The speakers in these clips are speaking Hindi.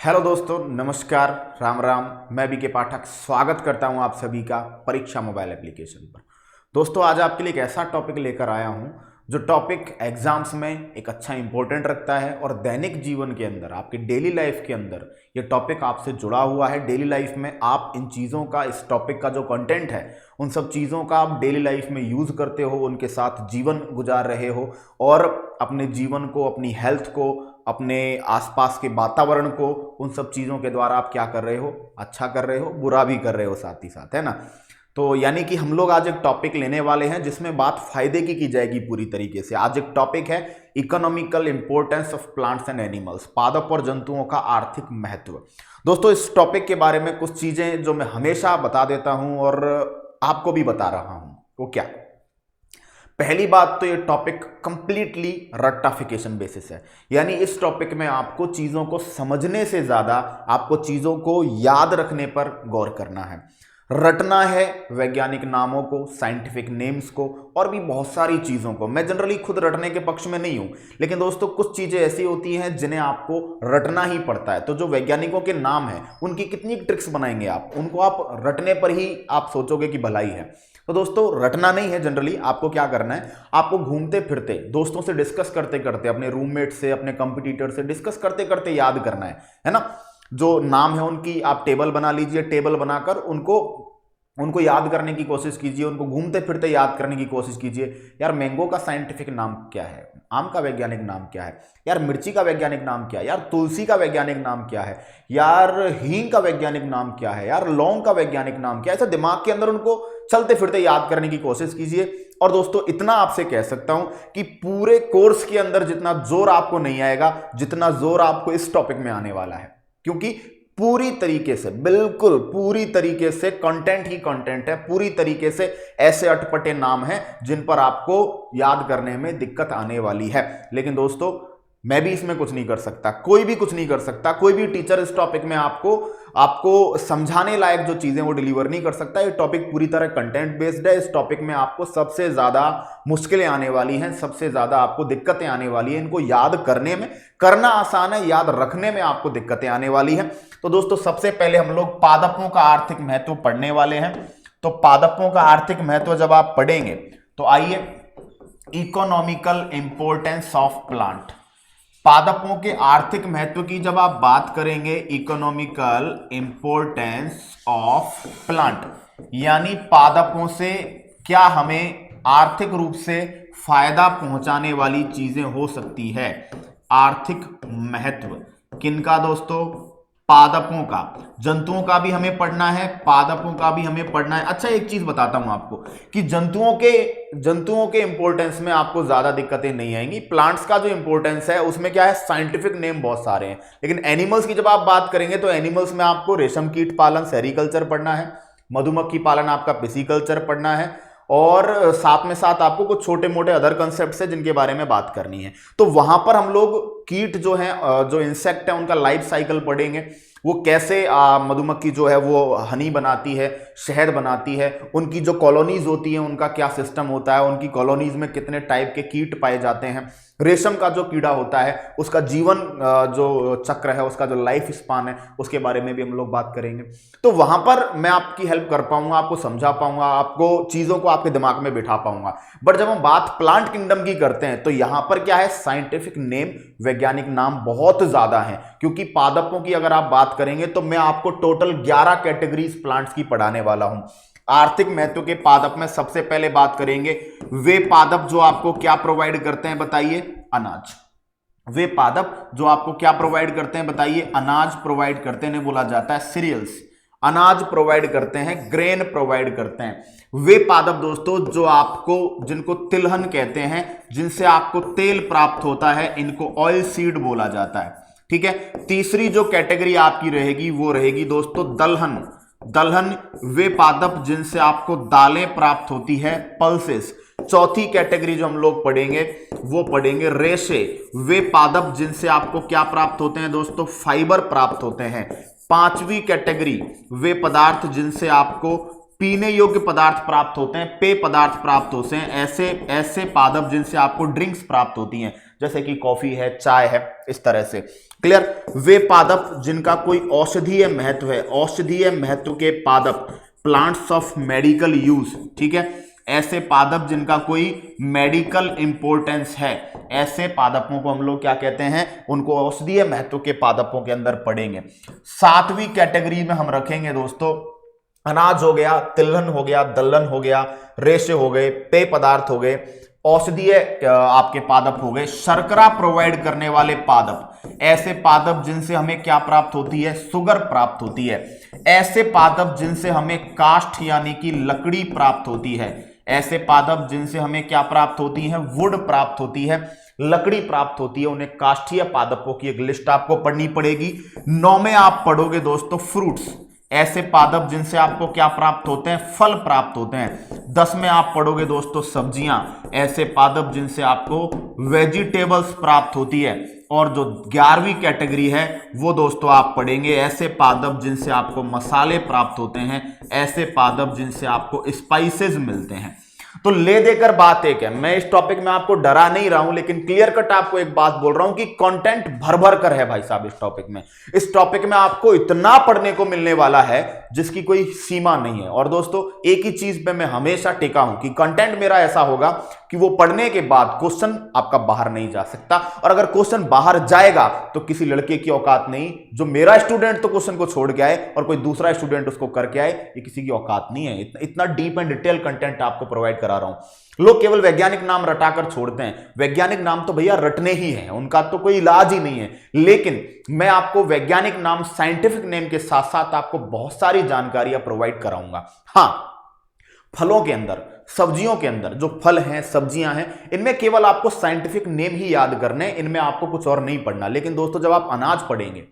हेलो दोस्तों, नमस्कार, राम राम। मैं बीके पाठक स्वागत करता हूं आप सभी का परीक्षा मोबाइल एप्लीकेशन पर। दोस्तों, आज आपके लिए एक ऐसा टॉपिक लेकर आया हूं जो टॉपिक एग्जाम्स में एक अच्छा इंपॉर्टेंट रखता है और दैनिक जीवन के अंदर, आपके डेली लाइफ के अंदर ये टॉपिक आपसे जुड़ा हुआ है। डेली लाइफ में आप इन चीज़ों का, इस टॉपिक का जो कंटेंट है, उन सब चीज़ों का आप डेली लाइफ में यूज़ करते हो, उनके साथ जीवन गुजार रहे हो और अपने जीवन को, अपनी हेल्थ को, अपने आसपास के वातावरण को, उन सब चीज़ों के द्वारा आप क्या कर रहे हो, अच्छा कर रहे हो, बुरा भी कर रहे हो साथ ही साथ, है ना। तो यानी कि हम लोग आज एक टॉपिक लेने वाले हैं जिसमें बात फायदे की जाएगी पूरी तरीके से। आज एक टॉपिक है economical importance of plants and animals, पादप और जंतुओं का आर्थिक महत्व। दोस्तों, इस टॉपिक के बारे में कुछ चीजें जो मैं हमेशा बता देता हूं और आपको भी बता रहा हूं, वो क्या। पहली बात तो ये टॉपिक कंप्लीटली रट्टाफिकेशन बेसिस है, यानी इस टॉपिक में आपको चीजों को समझने से ज्यादा आपको चीजों को याद रखने पर गौर करना है, रटना है वैज्ञानिक नामों को, साइंटिफिक नेम्स को और भी बहुत सारी चीज़ों को। मैं जनरली खुद रटने के पक्ष में नहीं हूं, लेकिन दोस्तों कुछ चीज़ें ऐसी होती हैं जिन्हें आपको रटना ही पड़ता है। तो जो वैज्ञानिकों के नाम हैं उनकी कितनी ट्रिक्स बनाएंगे आप, उनको आप रटने पर ही आप सोचोगे कि भलाई है। तो दोस्तों, रटना नहीं है। जनरली आपको क्या करना है, आपको घूमते फिरते, दोस्तों से डिस्कस करते करते, अपने रूममेट से, अपने कंपटीटर से डिस्कस करते करते याद करना है ना। जो नाम है उनकी आप टेबल बना लीजिए, टेबल बनाकर उनको याद करने की कोशिश कीजिए, उनको घूमते फिरते याद करने की कोशिश कीजिए। यार, मैंगो का साइंटिफिक नाम क्या है, आम का वैज्ञानिक नाम क्या है, यार मिर्ची का वैज्ञानिक नाम क्या है, यार तुलसी का वैज्ञानिक नाम क्या है, यार हींग का वैज्ञानिक नाम क्या है, यार लौंग का वैज्ञानिक नाम क्या है। ऐसा दिमाग के अंदर उनको चलते फिरते याद करने की कोशिश कीजिए। और दोस्तों, इतना आपसे कह सकता हूं कि पूरे कोर्स के अंदर जितना जोर आपको नहीं आएगा, जितना जोर आपको इस टॉपिक में आने वाला है, क्योंकि पूरी तरीके से, बिल्कुल पूरी तरीके से कंटेंट ही कंटेंट है। पूरी तरीके से ऐसे अटपटे नाम हैं जिन पर आपको याद करने में दिक्कत आने वाली है। लेकिन दोस्तों, मैं भी इसमें कुछ नहीं कर सकता, कोई भी कुछ नहीं कर सकता, कोई भी टीचर इस टॉपिक में आपको समझाने लायक जो चीजें वो डिलीवर नहीं कर सकता। ये टॉपिक पूरी तरह कंटेंट बेस्ड है। इस टॉपिक में आपको सबसे ज्यादा मुश्किलें आने वाली हैं, सबसे ज्यादा आपको दिक्कतें आने वाली हैं। इनको याद करने में, करना आसान है, याद रखने में आपको दिक्कतें आने वाली हैं। तो दोस्तों, सबसे पहले हम लोग पादपों का आर्थिक महत्व पढ़ने वाले हैं। तो पादपों का आर्थिक महत्व जब आप पढ़ेंगे तो आइए, इकोनॉमिकल इंपोर्टेंस ऑफ प्लांट, पादपों के आर्थिक महत्व की जब आप बात करेंगे, इकोनॉमिकल इंपोर्टेंस ऑफ प्लांट, यानी पादपों से क्या हमें आर्थिक रूप से फायदा पहुंचाने वाली चीजें हो सकती है। आर्थिक महत्व किनका दोस्तों, पादपों का। जंतुओं का भी हमें पढ़ना है, पादपों का भी हमें पढ़ना है। अच्छा, एक चीज बताता हूं आपको कि जंतुओं के इंपॉर्टेंस में आपको ज्यादा दिक्कतें नहीं आएंगी। प्लांट्स का जो इंपॉर्टेंस है उसमें क्या है, साइंटिफिक नेम बहुत सारे हैं। लेकिन एनिमल्स की जब आप बात करेंगे तो एनिमल्स में आपको रेशम कीट पालन, सेरीकल्चर पढ़ना है, मधुमक्खी पालन आपका पिसीकल्चर पढ़ना है, और साथ में साथ आपको कुछ छोटे मोटे अदर कंसेप्ट है जिनके बारे में बात करनी है। तो वहां पर हम लोग कीट जो है, जो इंसेक्ट है, उनका लाइफ साइकिल पढ़ेंगे। वो कैसे मधुमक्खी जो है वो हनी बनाती है, शहद बनाती है, उनकी जो कॉलोनीज होती हैं उनका क्या सिस्टम होता है, उनकी कॉलोनीज में कितने टाइप के कीट पाए जाते हैं, रेशम का जो कीड़ा होता है उसका जीवन जो चक्र है, उसका जो लाइफ स्पान है, उसके बारे में भी हम लोग बात करेंगे। तो वहां पर मैं आपकी हेल्प कर पाऊंगा, आपको समझा पाऊंगा, आपको चीजों को आपके दिमाग में बिठा पाऊंगा। बट जब हम बात प्लांट किंगडम की करते हैं तो यहां पर क्या है, साइंटिफिक नेम, वैज्ञानिक नाम बहुत ज्यादा हैं। क्योंकि पादपों की अगर आप बात करेंगे तो मैं आपको टोटल 11 कैटेगरीज प्लांट्स की पढ़ाने वाला हूं। आर्थिक महत्व के पादप में सबसे पहले बात करेंगे वे पादप जो आपको क्या प्रोवाइड करते हैं, बताइए, अनाज। वे पादप जो आपको क्या प्रोवाइड करते हैं, बताइए, अनाज प्रोवाइड करते हैं, बोला जाता है सीरियल्स। अनाज प्रोवाइड करते हैं, ग्रेन प्रोवाइड करते हैं। वे पादप दोस्तों जो आपको, जिनको तिलहन कहते हैं, जिनसे आपको तेल प्राप्त होता है, इनको ऑयल सीड बोला जाता है। ठीक है। तीसरी जो कैटेगरी आपकी रहेगी वो रहेगी दोस्तों दलहन। दलहन वे पादप जिनसे आपको दालें प्राप्त होती है, पल्सेस। चौथी कैटेगरी जो हम लोग पढ़ेंगे वो पढ़ेंगे रेशे। वे पादप जिनसे आपको क्या प्राप्त होते हैं दोस्तों, फाइबर प्राप्त होते हैं। पांचवी कैटेगरी वे पदार्थ जिनसे आपको पीने योग्य पदार्थ प्राप्त होते हैं, पेय पदार्थ प्राप्त होते हैं, ऐसे पादप जिनसे आपको ड्रिंक्स प्राप्त होती हैं। जैसे कि कॉफी है, चाय है, इस तरह से। क्लियर। वे पादप जिनका कोई औषधीय महत्व है, औषधीय महत्व के पादप, प्लांट्स ऑफ मेडिकल यूज, ठीक है, ऐसे पादप जिनका कोई मेडिकल इंपॉर्टेंस है, ऐसे पादपों को हम लोग क्या कहते हैं, उनको औषधीय महत्व के पादपों के अंदर पढ़ेंगे। 7वीं कैटेगरी में हम रखेंगे दोस्तों, अनाज हो गया, तिलहन हो गया, दलहन हो गया, रेशे हो गए, पेय पदार्थ हो गए, औषधीय आपके पादप हो गए, शर्करा प्रोवाइड करने वाले पादप, ऐसे पादप जिनसे हमें क्या प्राप्त होती है, शुगर प्राप्त होती है, ऐसे पादप जिनसे हमें काष्ठ यानी कि लकड़ी प्राप्त होती है, ऐसे पादप जिनसे हमें क्या प्राप्त होती है, वुड प्राप्त होती है, लकड़ी प्राप्त होती है, उन्हें काष्ठीय पादपों की एक लिस्ट आपको पढ़नी पड़ेगी। 9 में आप पढ़ोगे दोस्तों फ्रूट्स, ऐसे पादप जिनसे आपको क्या प्राप्त होते हैं, फल प्राप्त होते हैं। 10 में आप पढ़ोगे दोस्तों सब्जियां, ऐसे पादप जिनसे आपको वेजिटेबल्स प्राप्त होती है। और जो 11वीं कैटेगरी है वो दोस्तों आप पढ़ेंगे ऐसे पादप जिनसे आपको मसाले प्राप्त होते हैं, ऐसे पादप जिनसे आपको स्पाइसेस मिलते हैं। तो ले देकर बात एक है, मैं इस टॉपिक में आपको डरा नहीं रहा हूं, लेकिन क्लियर कट आपको एक बात बोल रहा हूं कि कंटेंट भर भर कर है भाई साहब। इस टॉपिक में आपको इतना पढ़ने को मिलने वाला है जिसकी कोई सीमा नहीं है। और दोस्तों एक ही चीज पे मैं हमेशा टिका हूं कि कंटेंट मेरा ऐसा होगा कि वो पढ़ने के बाद क्वेश्चन आपका बाहर नहीं जा सकता, और अगर क्वेश्चन बाहर जाएगा तो किसी लड़के की औकात नहीं, जो मेरा स्टूडेंट तो क्वेश्चन को छोड़ के आए और कोई दूसरा स्टूडेंट उसको करके आए, ये किसी की औकात नहीं है। इतना डीप एंड डिटेल कंटेंट आपको प्रोवाइड करा रहा हूं। लोग केवल वैज्ञानिक नाम रटाकर छोड़ते हैं, वैज्ञानिक नाम तो भैया रटने ही हैं, उनका तो कोई इलाज ही नहीं है। लेकिन मैं आपको वैज्ञानिक नाम, साइंटिफिक नेम के साथ साथ आपको बहुत सारी जानकारियां प्रोवाइड कराऊंगा। हां, फलों के अंदर, सब्जियों के अंदर जो फल हैं, सब्जियां हैं, इनमें केवल आपको साइंटिफिक नेम ही याद करने, इनमें आपको कुछ और नहीं पढ़ना। लेकिन दोस्तों जब आप अनाज पढ़ेंगे,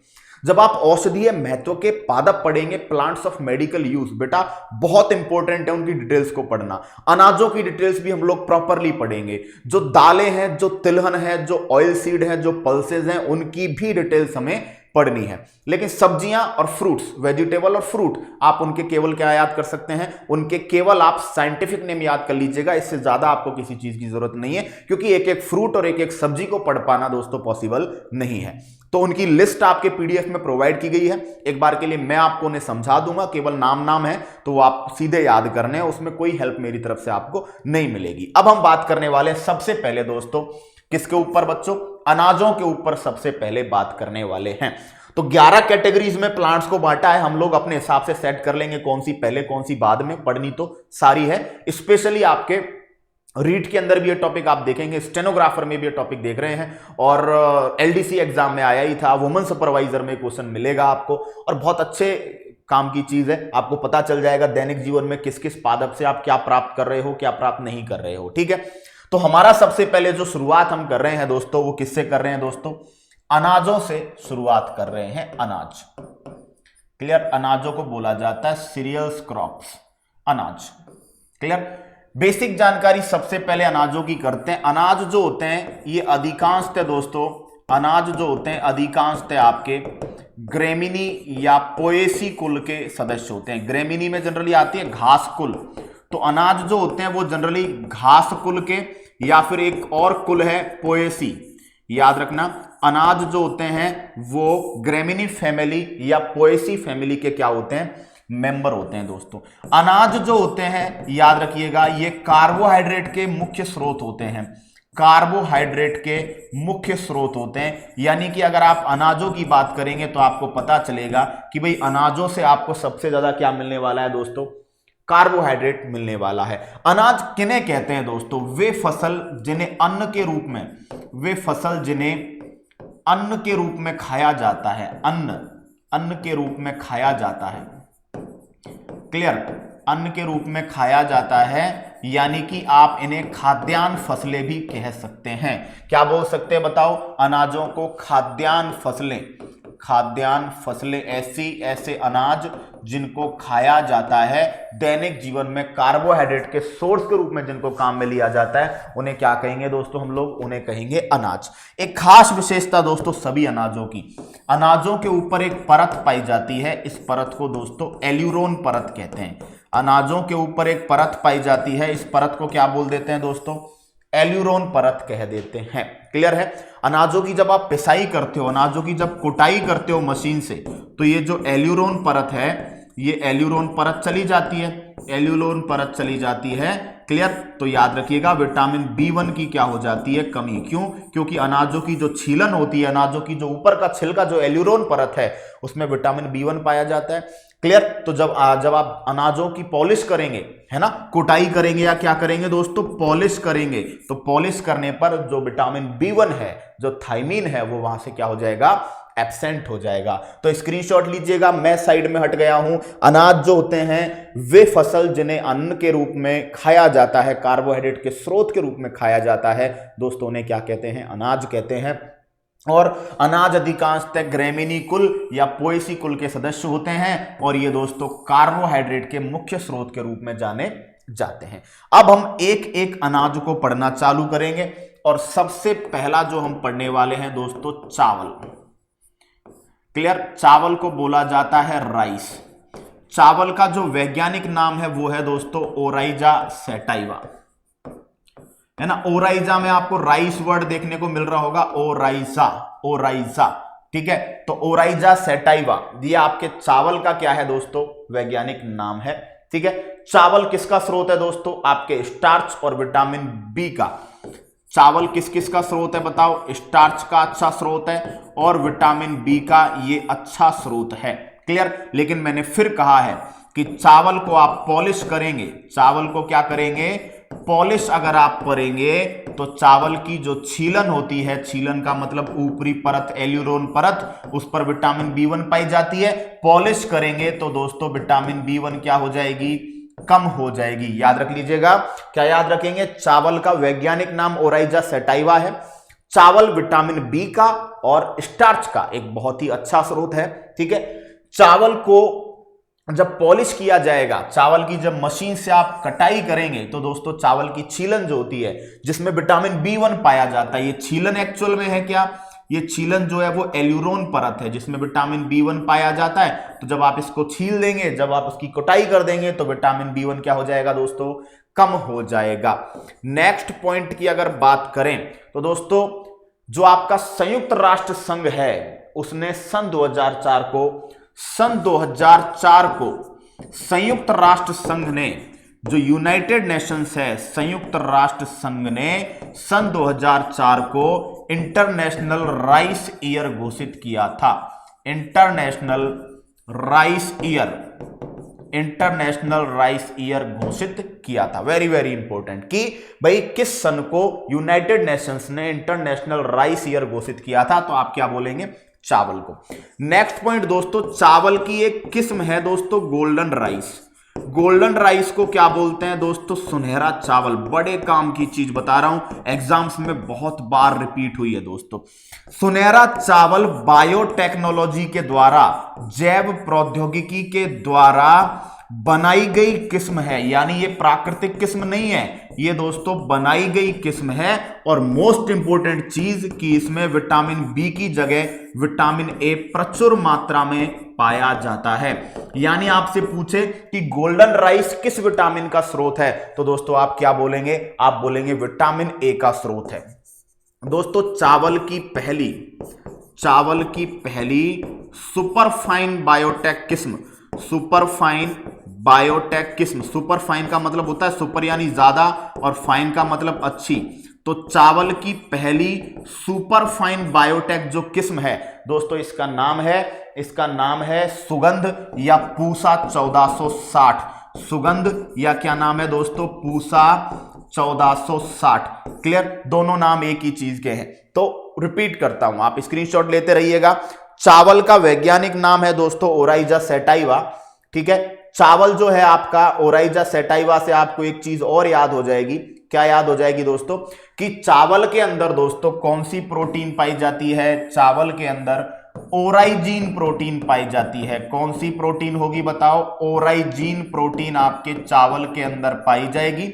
जब आप औषधीय महत्व के पादप पढ़ेंगे, प्लांट्स ऑफ मेडिकल यूज, बेटा बहुत इंपॉर्टेंट है उनकी डिटेल्स को पढ़ना। अनाजों की डिटेल्स भी हम लोग प्रॉपरली पढ़ेंगे। जो दालें हैं, जो तिलहन है, जो ऑयल सीड है, जो पल्सेज हैं, उनकी भी डिटेल्स हमें पढ़नी है। लेकिन सब्जियां और फ्रूट्स, वेजिटेबल और फ्रूट, आप उनके केवल क्या याद कर सकते हैं, उनके केवल आप साइंटिफिक नेम याद कर लीजिएगा। इससे ज्यादा आपको किसी चीज की जरूरत नहीं है, क्योंकि एक एक फ्रूट और एक एक सब्जी को पढ़ पाना दोस्तों पॉसिबल नहीं है। तो उनकी लिस्ट आपके पीडीएफ में प्रोवाइड की गई है। एक बार के लिए मैं आपको उन्हें समझा दूंगा, केवल नाम है तो वो आप सीधे याद करने हैं, उसमें कोई हेल्प मेरी तरफ से आपको नहीं मिलेगी। अब हम बात करने वाले सबसे पहले दोस्तों किसके ऊपर बच्चों, अनाजों के ऊपर सबसे पहले बात करने वाले हैं। तो 11 कैटेगरीज में प्लांट्स को बांटा है, हम लोग अपने हिसाब से सेट कर लेंगे कौन सी पहले कौन सी बाद में, पढ़नी तो सारी है। स्पेशली आपके रीड के अंदर भी ये टॉपिक आप देखेंगे, स्टेनोग्राफर में भी ये टॉपिक देख रहे हैं, और एलडीसी एग्जाम में आया ही था, वुमेन सुपरवाइजर में क्वेश्चन मिलेगा आपको। और बहुत अच्छे काम की चीज है, आपको पता चल जाएगा दैनिक जीवन में किस किस पादप से आप क्या प्राप्त कर रहे हो, क्या प्राप्त नहीं कर रहे हो। ठीक है, तो हमारा सबसे पहले जो शुरुआत हम कर रहे हैं दोस्तों, वो किससे कर रहे हैं दोस्तों, अनाजों से शुरुआत कर रहे हैं। अनाज, क्लियर, अनाजों को बोला जाता है सीरियल्स क्रॉप्स, अनाज। क्लियर, बेसिक जानकारी सबसे पहले अनाजों की करते हैं। अनाज जो होते हैं ये अधिकांशतः दोस्तों, अनाज जो होते हैं अधिकांशतः आपके ग्रेमिनी या पोएसी कुल के सदस्य होते हैं। ग्रेमिनी में जनरली आती है घास कुल, तो अनाज जो होते हैं वो जनरली घास कुल के, या फिर एक और कुल है पोएसी, याद रखना। अनाज जो होते हैं वो ग्रेमिनी फैमिली या पोएसी फैमिली के क्या होते हैं, मेंबर होते हैं दोस्तों। अनाज जो होते हैं याद रखिएगा, ये कार्बोहाइड्रेट के मुख्य स्रोत होते हैं, कार्बोहाइड्रेट के मुख्य स्रोत होते हैं। यानी कि अगर आप अनाजों की बात करेंगे तो आपको पता चलेगा कि भाई अनाजों से आपको सबसे ज्यादा क्या मिलने वाला है दोस्तों, कार्बोहाइड्रेट मिलने वाला है। अनाज किन्हें कहते हैं दोस्तों, वे फसल जिन्हें अन्न के रूप में, वे फसल जिन्हें अन्न के रूप में खाया जाता है, अन्न के रूप में खाया जाता है। क्लियर, अन्न के रूप में खाया जाता है, यानी कि आप इन्हें खाद्यान्न फसलें भी कह सकते हैं। क्या बोल सकते हैं बताओ, अनाजों को खाद्यान्न फसलें, खाद्यान्न फसलें ऐसे अनाज जिनको खाया जाता है दैनिक जीवन में, कार्बोहाइड्रेट के सोर्स के रूप में जिनको काम में लिया जाता है, उन्हें क्या कहेंगे दोस्तों, हम लोग उन्हें कहेंगे अनाज। एक खास विशेषता दोस्तों सभी अनाजों की, अनाजों के ऊपर एक परत पाई जाती है, इस परत को दोस्तों एल्यूरोन परत कहते हैं। अनाजों के ऊपर एक परत पाई जाती है, इस परत को क्या बोल देते हैं दोस्तों, एल्यूरोन परत कह देते हैं। क्लियर है। अनाजों की जब आप पिसाई करते हो, अनाजों की जब कुटाई करते हो मशीन से, तो ये जो एल्यूरोन परत है, ये एल्यूरोन परत चली जाती है, एल्यूरोन परत चली जाती है। क्लियर। तो याद रखिएगा विटामिन B1 की क्या हो जाती है, कमी। क्यों? क्योंकि अनाजों की जो छीलन होती है, अनाजों की जो ऊपर का छिलका जो एल्यूरोन परत है, उसमें विटामिन B1 पाया जाता है। क्लियर। तो जब आप अनाजों की पॉलिश करेंगे, है ना, कुटाई करेंगे या क्या करेंगे दोस्तों, पॉलिश करेंगे, तो पॉलिश करने पर जो विटामिन B1 है, जो थायमीन है, वो वहां से क्या हो जाएगा, एब्सेंट हो जाएगा। तो स्क्रीनशॉट लीजिएगा, मैं साइड में हट गया हूं। अनाज जो होते हैं वे फसल जिन्हें अन्न के रूप में खाया जाता है, कार्बोहाइड्रेट के स्रोत के रूप में खाया जाता है दोस्तों, उन्हें क्या कहते हैं, अनाज कहते हैं। और अनाज अधिकांशतः ग्रैमीनी कुल या पोएसी कुल के सदस्य होते हैं, और ये दोस्तों कार्बोहाइड्रेट के मुख्य स्रोत के रूप में जाने जाते हैं। अब हम एक एक अनाज को पढ़ना चालू करेंगे, और सबसे पहला जो हम पढ़ने वाले हैं दोस्तों, चावल। क्लियर। चावल को बोला जाता है राइस। चावल का जो वैज्ञानिक नाम है वो है दोस्तों ओराइजा सैटाइवा, है ना। ओराइजा में आपको राइस वर्ड देखने को मिल रहा होगा, ओराइजा, ओराइजा, ठीक है। तो ओराइजा सैटाइवा ये आपके चावल का क्या है दोस्तों, वैज्ञानिक नाम है, ठीक है। चावल किसका स्रोत है दोस्तों, आपके स्टार्च और विटामिन बी का। चावल किस किस का स्रोत है बताओ, स्टार्च का अच्छा स्रोत है और विटामिन बी का ये अच्छा स्रोत है। क्लियर। लेकिन मैंने फिर कहा है कि चावल को आप पॉलिश करेंगे, चावल को क्या करेंगे, पॉलिश अगर आप करेंगे तो चावल की जो छीलन होती है, छीलन का मतलब ऊपरी परत, एल्यूरोन परत, उस पर विटामिन B1 पाई जाती है। पॉलिश करेंगे तो दोस्तों विटामिन B1 क्या हो जाएगी, कम हो जाएगी। याद रख लीजिएगा, क्या याद रखेंगे, चावल का वैज्ञानिक नाम ओराइजा सैटाइवा है। चावल विटामिन बी का और स्टार्च का एक बहुत ही अच्छा स्रोत है, ठीक है। चावल को जब पॉलिश किया जाएगा, चावल की जब मशीन से आप कटाई करेंगे, तो दोस्तों चावल की छीलन जो होती है, जिसमें विटामिन B1 पाया जाता है, ये छीलन एक्चुअल में है क्या, ये छीलन जो है वो एल्यूरोन परत है जिसमें विटामिन B1 पाया जाता है। तो जब आप इसको छील देंगे, जब आप उसकी कुटाई कर देंगे, तो विटामिन B1 क्या हो जाएगा दोस्तों, कम हो जाएगा। नेक्स्ट पॉइंट की अगर बात करें तो दोस्तों, जो आपका संयुक्त राष्ट्र संघ है, उसने सन 2004 को संयुक्त राष्ट्र संघ ने, जो यूनाइटेड नेशंस है, संयुक्त राष्ट्र संघ ने सन 2004 को इंटरनेशनल राइस ईयर घोषित किया था। इंटरनेशनल राइस ईयर घोषित किया था। वेरी वेरी इंपॉर्टेंट कि भाई किस सन को यूनाइटेड नेशंस ने इंटरनेशनल राइस ईयर घोषित किया था, तो आप क्या बोलेंगे, चावल को। नेक्स्ट पॉइंट दोस्तों, चावल की एक किस्म है दोस्तों गोल्डन राइस। गोल्डन राइस को क्या बोलते हैं दोस्तों, सुनहरा चावल। बड़े काम की चीज बता रहा हूं, एग्जाम्स में बहुत बार रिपीट हुई है दोस्तों। सुनहरा चावल बायोटेक्नोलॉजी के द्वारा, जैव प्रौद्योगिकी के द्वारा बनाई गई किस्म है, यानी ये प्राकृतिक किस्म नहीं है, ये दोस्तों बनाई गई किस्म है। और मोस्ट इंपोर्टेंट चीज कि इसमें विटामिन बी की जगह विटामिन ए प्रचुर मात्रा में पाया जाता है। यानी आपसे पूछे कि गोल्डन राइस किस विटामिन का स्रोत है, तो दोस्तों आप क्या बोलेंगे, आप बोलेंगे विटामिन ए का स्रोत है। दोस्तों चावल की पहली सुपरफाइन बायोटेक किस्म, सुपरफाइन बायोटेक किस्म, सुपरफाइन का मतलब होता है सुपर यानी ज्यादा, और फाइन का मतलब अच्छी। तो चावल की पहली सुपरफाइन बायोटेक जो किस्म है दोस्तों, इसका नाम है सुगंध या पूसा 1460। सुगंध या क्या नाम है दोस्तों, पूसा 1460। क्लियर। दोनों नाम एक ही चीज के हैं। तो रिपीट करता हूं, आप स्क्रीनशॉट लेते रहिएगा। चावल का वैज्ञानिक नाम है दोस्तों ओराइजा सैटाइवा, ठीक है। चावल जो है आपका ओराइजा सैटाइवा से आपको एक चीज और याद हो जाएगी। क्या याद हो जाएगी दोस्तों, कि चावल के अंदर दोस्तों कौन सी प्रोटीन पाई जाती है, चावल के अंदर ओराइजीन प्रोटीन पाई जाती है। कौन सी प्रोटीन होगी बताओ, ओराइजीन प्रोटीन आपके चावल के अंदर पाई जाएगी।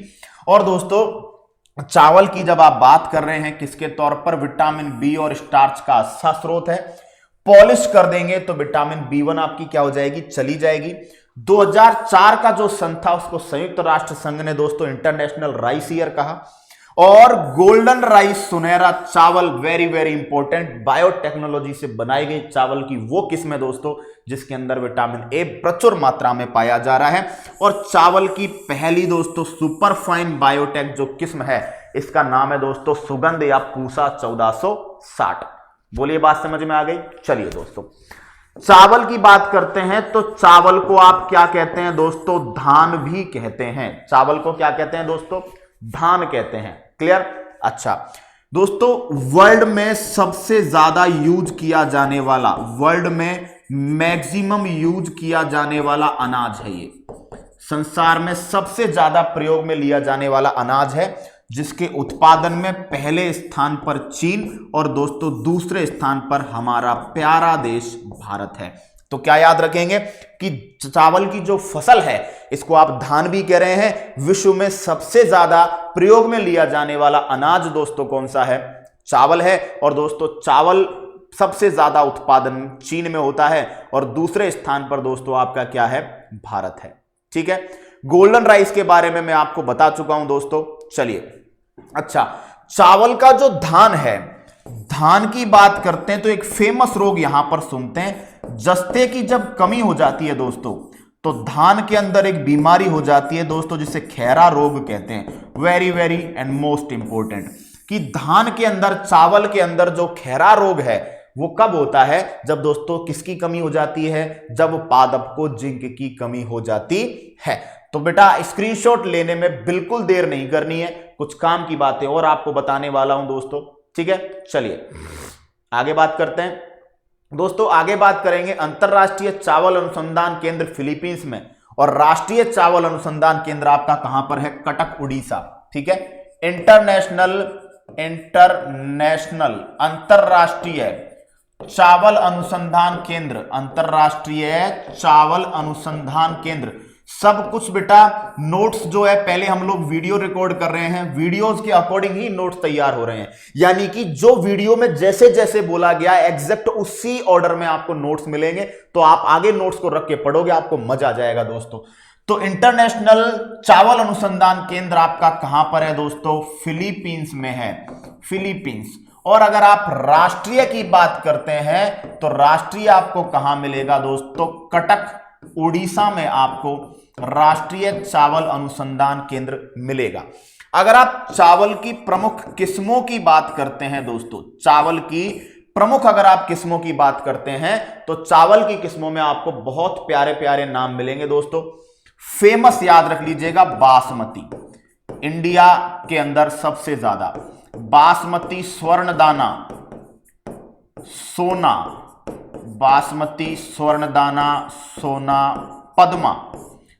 और दोस्तों चावल की जब आप बात कर रहे हैं किसके तौर पर, विटामिन बी और स्टार्च का अच्छा स्रोत है। पॉलिश कर देंगे तो विटामिन B1 आपकी क्या हो जाएगी, चली जाएगी। 2004 का जो सन था उसको संयुक्त राष्ट्र संघ ने दोस्तों इंटरनेशनल राइस ईयर कहा। और गोल्डन राइस सुनहरा चावल, वेरी वेरी इंपॉर्टेंट, बायोटेक्नोलॉजी से बनाई गई चावल की वो किस्म है दोस्तों जिसके अंदर विटामिन ए प्रचुर मात्रा में पाया जा रहा है। और चावल की पहली दोस्तों सुपर फाइन बायोटेक जो किस्म है इसका नाम है दोस्तों सुगंध या पूसा 1460। बोलिए बात समझ में आ गई। चलिए दोस्तों चावल की बात करते हैं तो चावल को आप क्या कहते हैं दोस्तों, धान भी कहते हैं। चावल को क्या कहते हैं दोस्तों, धान कहते हैं। क्लियर। अच्छा दोस्तों वर्ल्ड में सबसे ज्यादा यूज किया जाने वाला, वर्ल्ड में मैक्सिमम यूज किया जाने वाला अनाज है ये, संसार में सबसे ज्यादा प्रयोग में लिया जाने वाला अनाज है, जिसके उत्पादन में पहले स्थान पर चीन और दोस्तों दूसरे स्थान पर हमारा प्यारा देश भारत है। तो क्या याद रखेंगे कि चावल की जो फसल है इसको आप धान भी कह रहे हैं। विश्व में सबसे ज्यादा प्रयोग में लिया जाने वाला अनाज दोस्तों कौन सा है, चावल है। और दोस्तों चावल सबसे ज्यादा उत्पादन चीन में होता है और दूसरे स्थान पर दोस्तों आपका क्या है, भारत है। ठीक है। गोल्डन राइस के बारे में मैं आपको बता चुका हूं दोस्तों। चलिए अच्छा चावल का जो धान है, धान की बात करते हैं तो एक फेमस रोग यहां पर सुनते हैं, जस्ते की जब कमी हो जाती है दोस्तों तो धान के अंदर एक बीमारी हो जाती है दोस्तों जिसे खैरा रोग कहते हैं। Very very and most important कि धान के अंदर, चावल के अंदर जो खैरा रोग है वो कब होता है, जब दोस्तों किसकी कमी हो जाती है, जब पादप को जिंक की कमी हो जाती है। तो बेटा स्क्रीनशॉट लेने में बिल्कुल देर नहीं करनी है, कुछ काम की बातें और आपको बताने वाला हूं दोस्तों। ठीक है। चलिए आगे बात करते हैं दोस्तों। आगे बात करेंगे अंतरराष्ट्रीय चावल अनुसंधान केंद्र फिलीपींस में, और राष्ट्रीय चावल अनुसंधान केंद्र आपका कहां पर है, कटक उड़ीसा। ठीक है। अंतरराष्ट्रीय चावल अनुसंधान केंद्र, अंतरराष्ट्रीय चावल अनुसंधान केंद्र, सब कुछ बेटा नोट्स जो है पहले हम लोग वीडियो रिकॉर्ड कर रहे हैं, वीडियोस के अकॉर्डिंग ही नोट्स तैयार हो रहे हैं, यानी कि जो वीडियो में जैसे जैसे बोला गया एग्जैक्ट उसी ऑर्डर में आपको नोट्स मिलेंगे। तो आप आगे नोट्स को रख के पढ़ोगे, आपको मजा आ जाएगा दोस्तों। तो इंटरनेशनल चावल अनुसंधान केंद्र आपका कहां पर है दोस्तों, फिलीपींस में है, फिलीपींस। और अगर आप राष्ट्रीय की बात करते हैं तो राष्ट्रीय आपको कहां मिलेगा दोस्तों, कटक उड़ीसा में आपको राष्ट्रीय चावल अनुसंधान केंद्र मिलेगा। अगर आप चावल की प्रमुख किस्मों की बात करते हैं दोस्तों, चावल की प्रमुख अगर आप किस्मों की बात करते हैं तो चावल की किस्मों में आपको बहुत प्यारे प्यारे नाम मिलेंगे दोस्तों। फेमस याद रख लीजिएगा, बासमती, इंडिया के अंदर सबसे ज्यादा बासमती, स्वर्णदाना, सोना, बासमती, स्वर्णदाना, सोना, पद्मा,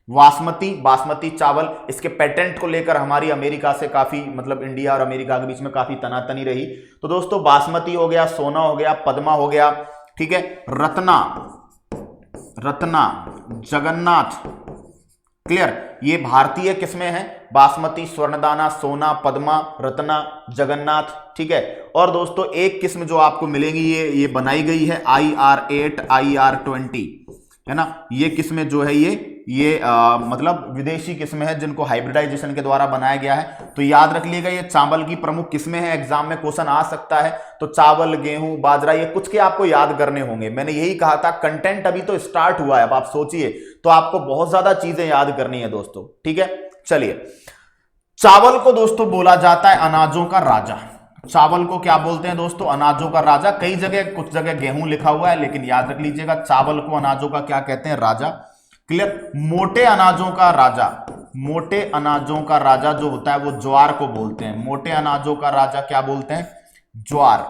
बासमती चावल। इसके पेटेंट को लेकर हमारी अमेरिका से काफी, मतलब इंडिया और अमेरिका के बीच में काफी तनातनी रही। तो दोस्तों बासमती हो गया, सोना हो गया, पद्मा हो गया। ठीक है। रत्ना, जगन्नाथ, क्लियर, ये भारतीय किस्में हैं, बासमती, स्वर्णदाना, सोना, पद्मा, रत्ना, जगन्नाथ। ठीक है। और दोस्तों एक किस्म जो आपको मिलेंगी ये बनाई गई है IR8, IR20, है ना। ये किस्में जो है ये मतलब विदेशी किस्में हैं जिनको हाइब्रिडाइजेशन के द्वारा बनाया गया है। तो याद रख लीजिएगा ये चावल की प्रमुख किस्में हैं, एग्जाम में क्वेश्चन आ सकता है। तो चावल, गेहूं, बाजरा, ये कुछ के आपको याद करने होंगे। मैंने यही कहा था कंटेंट अभी तो स्टार्ट हुआ है, अब आप सोचिए तो आपको बहुत ज्यादा चीजें याद करनी है दोस्तों। ठीक है। चलिए चावल को दोस्तों बोला जाता है अनाजों का राजा। चावल को क्या बोलते हैं दोस्तों, अनाजों का राजा। कई जगह, कुछ जगह गेहूं लिखा हुआ है, लेकिन याद रख लीजिएगा चावल को अनाजों का क्या कहते हैं, राजा। क्लियर। मोटे अनाजों का राजा, मोटे अनाजों का राजा जो होता है वो ज्वार को बोलते हैं। मोटे अनाजों का राजा क्या बोलते हैं, ज्वार।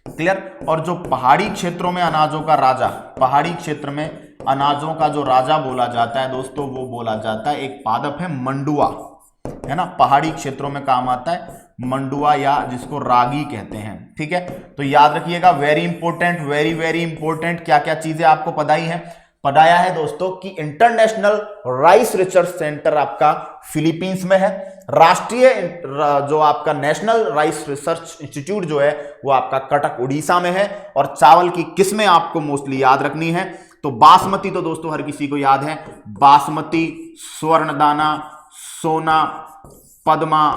क्लियर। और जो पहाड़ी क्षेत्रों में अनाजों का राजा, पहाड़ी क्षेत्र में अनाजों का जो राजा बोला जाता है दोस्तों वो बोला जाता है, एक पादप है मंडुआ, है ना। पहाड़ी क्षेत्रों में काम आता है मंडुआ, या जिसको रागी कहते हैं। ठीक है। तो याद रखिएगा, very important, very very important, क्या क्या चीजें आपको पढ़ाया है दोस्तों कि इंटरनेशनल राइस रिसर्च सेंटर आपका फिलीपींस में है। राष्ट्रीय जो आपका नेशनल राइस रिसर्च इंस्टीट्यूट जो है वो आपका कटक उड़ीसा में है। और चावल की किस्में आपको मोस्टली याद रखनी है। तो बासमती तो दोस्तों हर किसी को याद है, बासमती, स्वर्णदाना, सोना, पद्मा,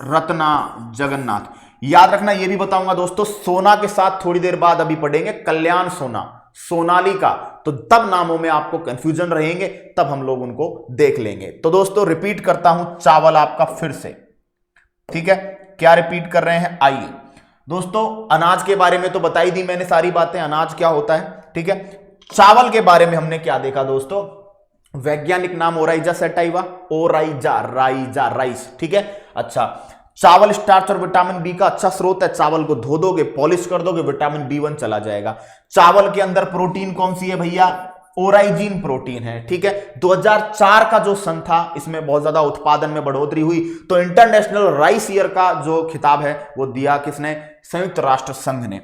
रत्ना जगन्नाथ। याद रखना, ये भी बताऊंगा दोस्तों, सोना के साथ थोड़ी देर बाद अभी पढ़ेंगे कल्याण सोना, सोनालिका, तो तब नामों में आपको कंफ्यूजन रहेंगे, तब हम लोग उनको देख लेंगे। तो दोस्तों रिपीट करता हूं चावल आपका फिर से, ठीक है, क्या रिपीट कर रहे हैं, आइए दोस्तों। अनाज के बारे में तो बता ही दी मैंने सारी बातें, अनाज क्या होता है, ठीक है। चावल के बारे में हमने क्या देखा दोस्तों, वैज्ञानिक नाम ओराइजा सैटाइवा, ओराइजा, राइजा, राइस, ठीक है। अच्छा, चावल स्टार्च और विटामिन बी का अच्छा स्रोत है, चावल को धो दोगे, पॉलिश कर दोगे, विटामिन बी1 चला जाएगा। चावल के अंदर प्रोटीन कौन सी है भैया, ओराइजीन प्रोटीन है, ठीक है। 2004 का जो सन था, इसमें बहुत ज्यादा उत्पादन में बढ़ोतरी हुई, तो इंटरनेशनल राइस ईयर का जो खिताब है वो दिया किसने, संयुक्त राष्ट्र संघ ने।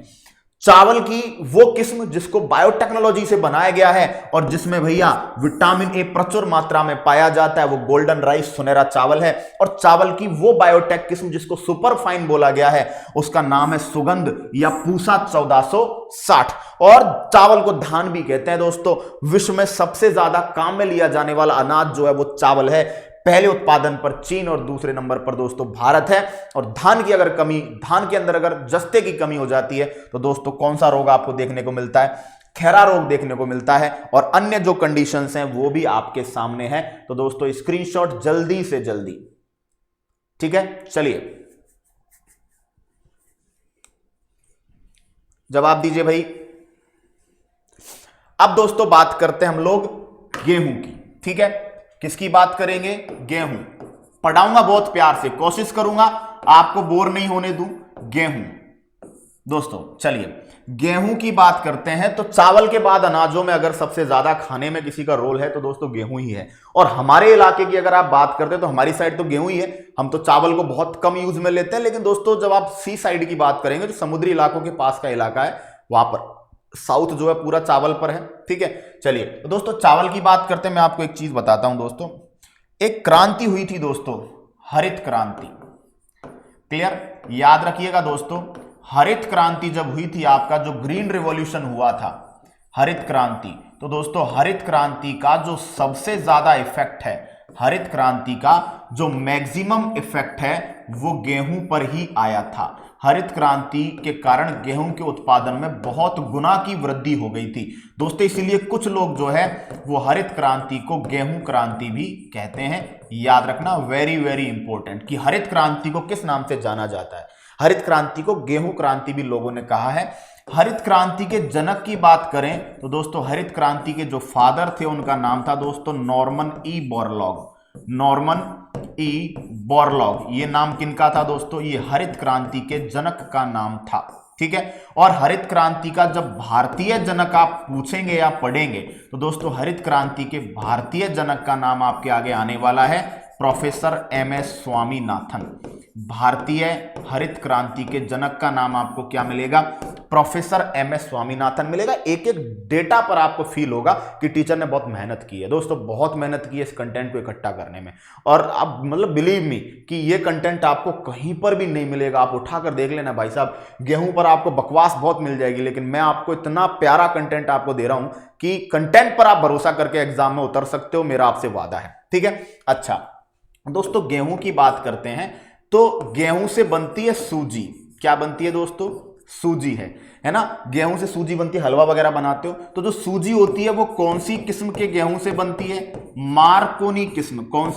चावल की वो किस्म जिसको बायोटेक्नोलॉजी से बनाया गया है और जिसमें भैया विटामिन ए प्रचुर मात्रा में पाया जाता है, वो गोल्डन राइस, सुनहरा चावल है। और चावल की वो बायोटेक किस्म जिसको सुपर फाइन बोला गया है, उसका नाम है सुगंध या पूसा 1460। और चावल को धान भी कहते हैं दोस्तों। विश्व में सबसे ज्यादा काम में लिया जाने वाला अनाज जो है वो चावल है। पहले उत्पादन पर चीन और दूसरे नंबर पर दोस्तों भारत है। और धान की अगर कमी, धान के अंदर अगर जस्ते की कमी हो जाती है तो दोस्तों कौन सा रोग आपको देखने को मिलता है, खैरा रोग देखने को मिलता है। और अन्य जो कंडीशंस हैं वो भी आपके सामने हैं। तो दोस्तों स्क्रीनशॉट जल्दी से जल्दी, ठीक है। चलिए जवाब दीजिए भाई। अब दोस्तों बात करते हैं हम लोग गेहूं की, ठीक है। किसकी बात करेंगे, गेहूं। पढ़ाऊंगा बहुत प्यार से, कोशिश करूंगा आपको बोर नहीं होने दूं। गेहूं दोस्तों, चलिए गेहूं की बात करते हैं। तो चावल के बाद अनाजों में अगर सबसे ज्यादा खाने में किसी का रोल है तो दोस्तों गेहूं ही है। और हमारे इलाके की अगर आप बात करते हैं तो हमारी साइड तो गेहूं ही है। हम तो चावल को बहुत कम यूज में लेते हैं, लेकिन दोस्तों जब आप सी साइड की बात करेंगे, जो समुद्री इलाकों के पास का इलाका है, वहां पर साउथ जो है पूरा चावल पर है, ठीक है। चलिए तो दोस्तों चावल की बात करते हैं। मैं आपको एक चीज बताता हूं दोस्तों, एक क्रांति हुई थी दोस्तों, हरित क्रांति। क्लियर, याद रखिएगा दोस्तों, हरित क्रांति जब हुई थी, आपका जो ग्रीन रिवॉल्यूशन हुआ था, हरित क्रांति, तो दोस्तों हरित क्रांति का जो सबसे ज्यादा इफेक्ट है, हरित क्रांति का जो मैक्सिमम इफेक्ट है वो गेहूं पर ही आया था। हरित क्रांति के कारण गेहूं के उत्पादन में बहुत गुना की वृद्धि हो गई थी दोस्तों। इसीलिए कुछ लोग जो है वो हरित क्रांति को गेहूं क्रांति भी कहते हैं। याद रखना, वेरी वेरी इंपॉर्टेंट, कि हरित क्रांति को किस नाम से जाना जाता है। हरित क्रांति को गेहूं क्रांति भी लोगों ने कहा है। हरित क्रांति के जनक की बात करें तो दोस्तों हरित क्रांति के जो फादर थे उनका नाम था दोस्तों Norman E Borlaug. Norman E Borlaug, ये नाम किनका था दोस्तों, ये हरित क्रांति के जनक का नाम था, ठीक है। और हरित क्रांति का जब भारतीय जनक आप पूछेंगे या पढ़ेंगे तो दोस्तों हरित क्रांति के भारतीय जनक का नाम आपके आगे आने वाला है, प्रोफेसर एम.एस. स्वामीनाथन। भारतीय हरित क्रांति के जनक का नाम आपको क्या मिलेगा, प्रोफेसर एम.एस. स्वामीनाथन मिलेगा। एक एक डेटा पर आपको फील होगा कि टीचर ने बहुत मेहनत की है दोस्तों, बहुत मेहनत की है इस कंटेंट को इकट्ठा करने में। और अब मतलब बिलीव मी कि ये कंटेंट आपको कहीं पर भी नहीं मिलेगा। आप उठाकर देख लेना भाई साहब, गेहूं पर आपको बकवास बहुत मिल जाएगी, लेकिन मैं आपको इतना प्यारा कंटेंट आपको दे रहा हूं कि कंटेंट पर आप भरोसा करके एग्जाम में उतर सकते हो, मेरा आपसे वादा है, ठीक है। अच्छा दोस्तों गेहूं की बात करते हैं, तो गेहूं से बनती है सूजी। क्या बनती है दोस्तों, सूजी है ना। गेहूं से सूजी बनती है, हलवा वगैरह बनाते हो। तो जो सूजी होती है वो कौन सी किस्म के गेहूं से बनती है, मार्कोनी किस्म। कौन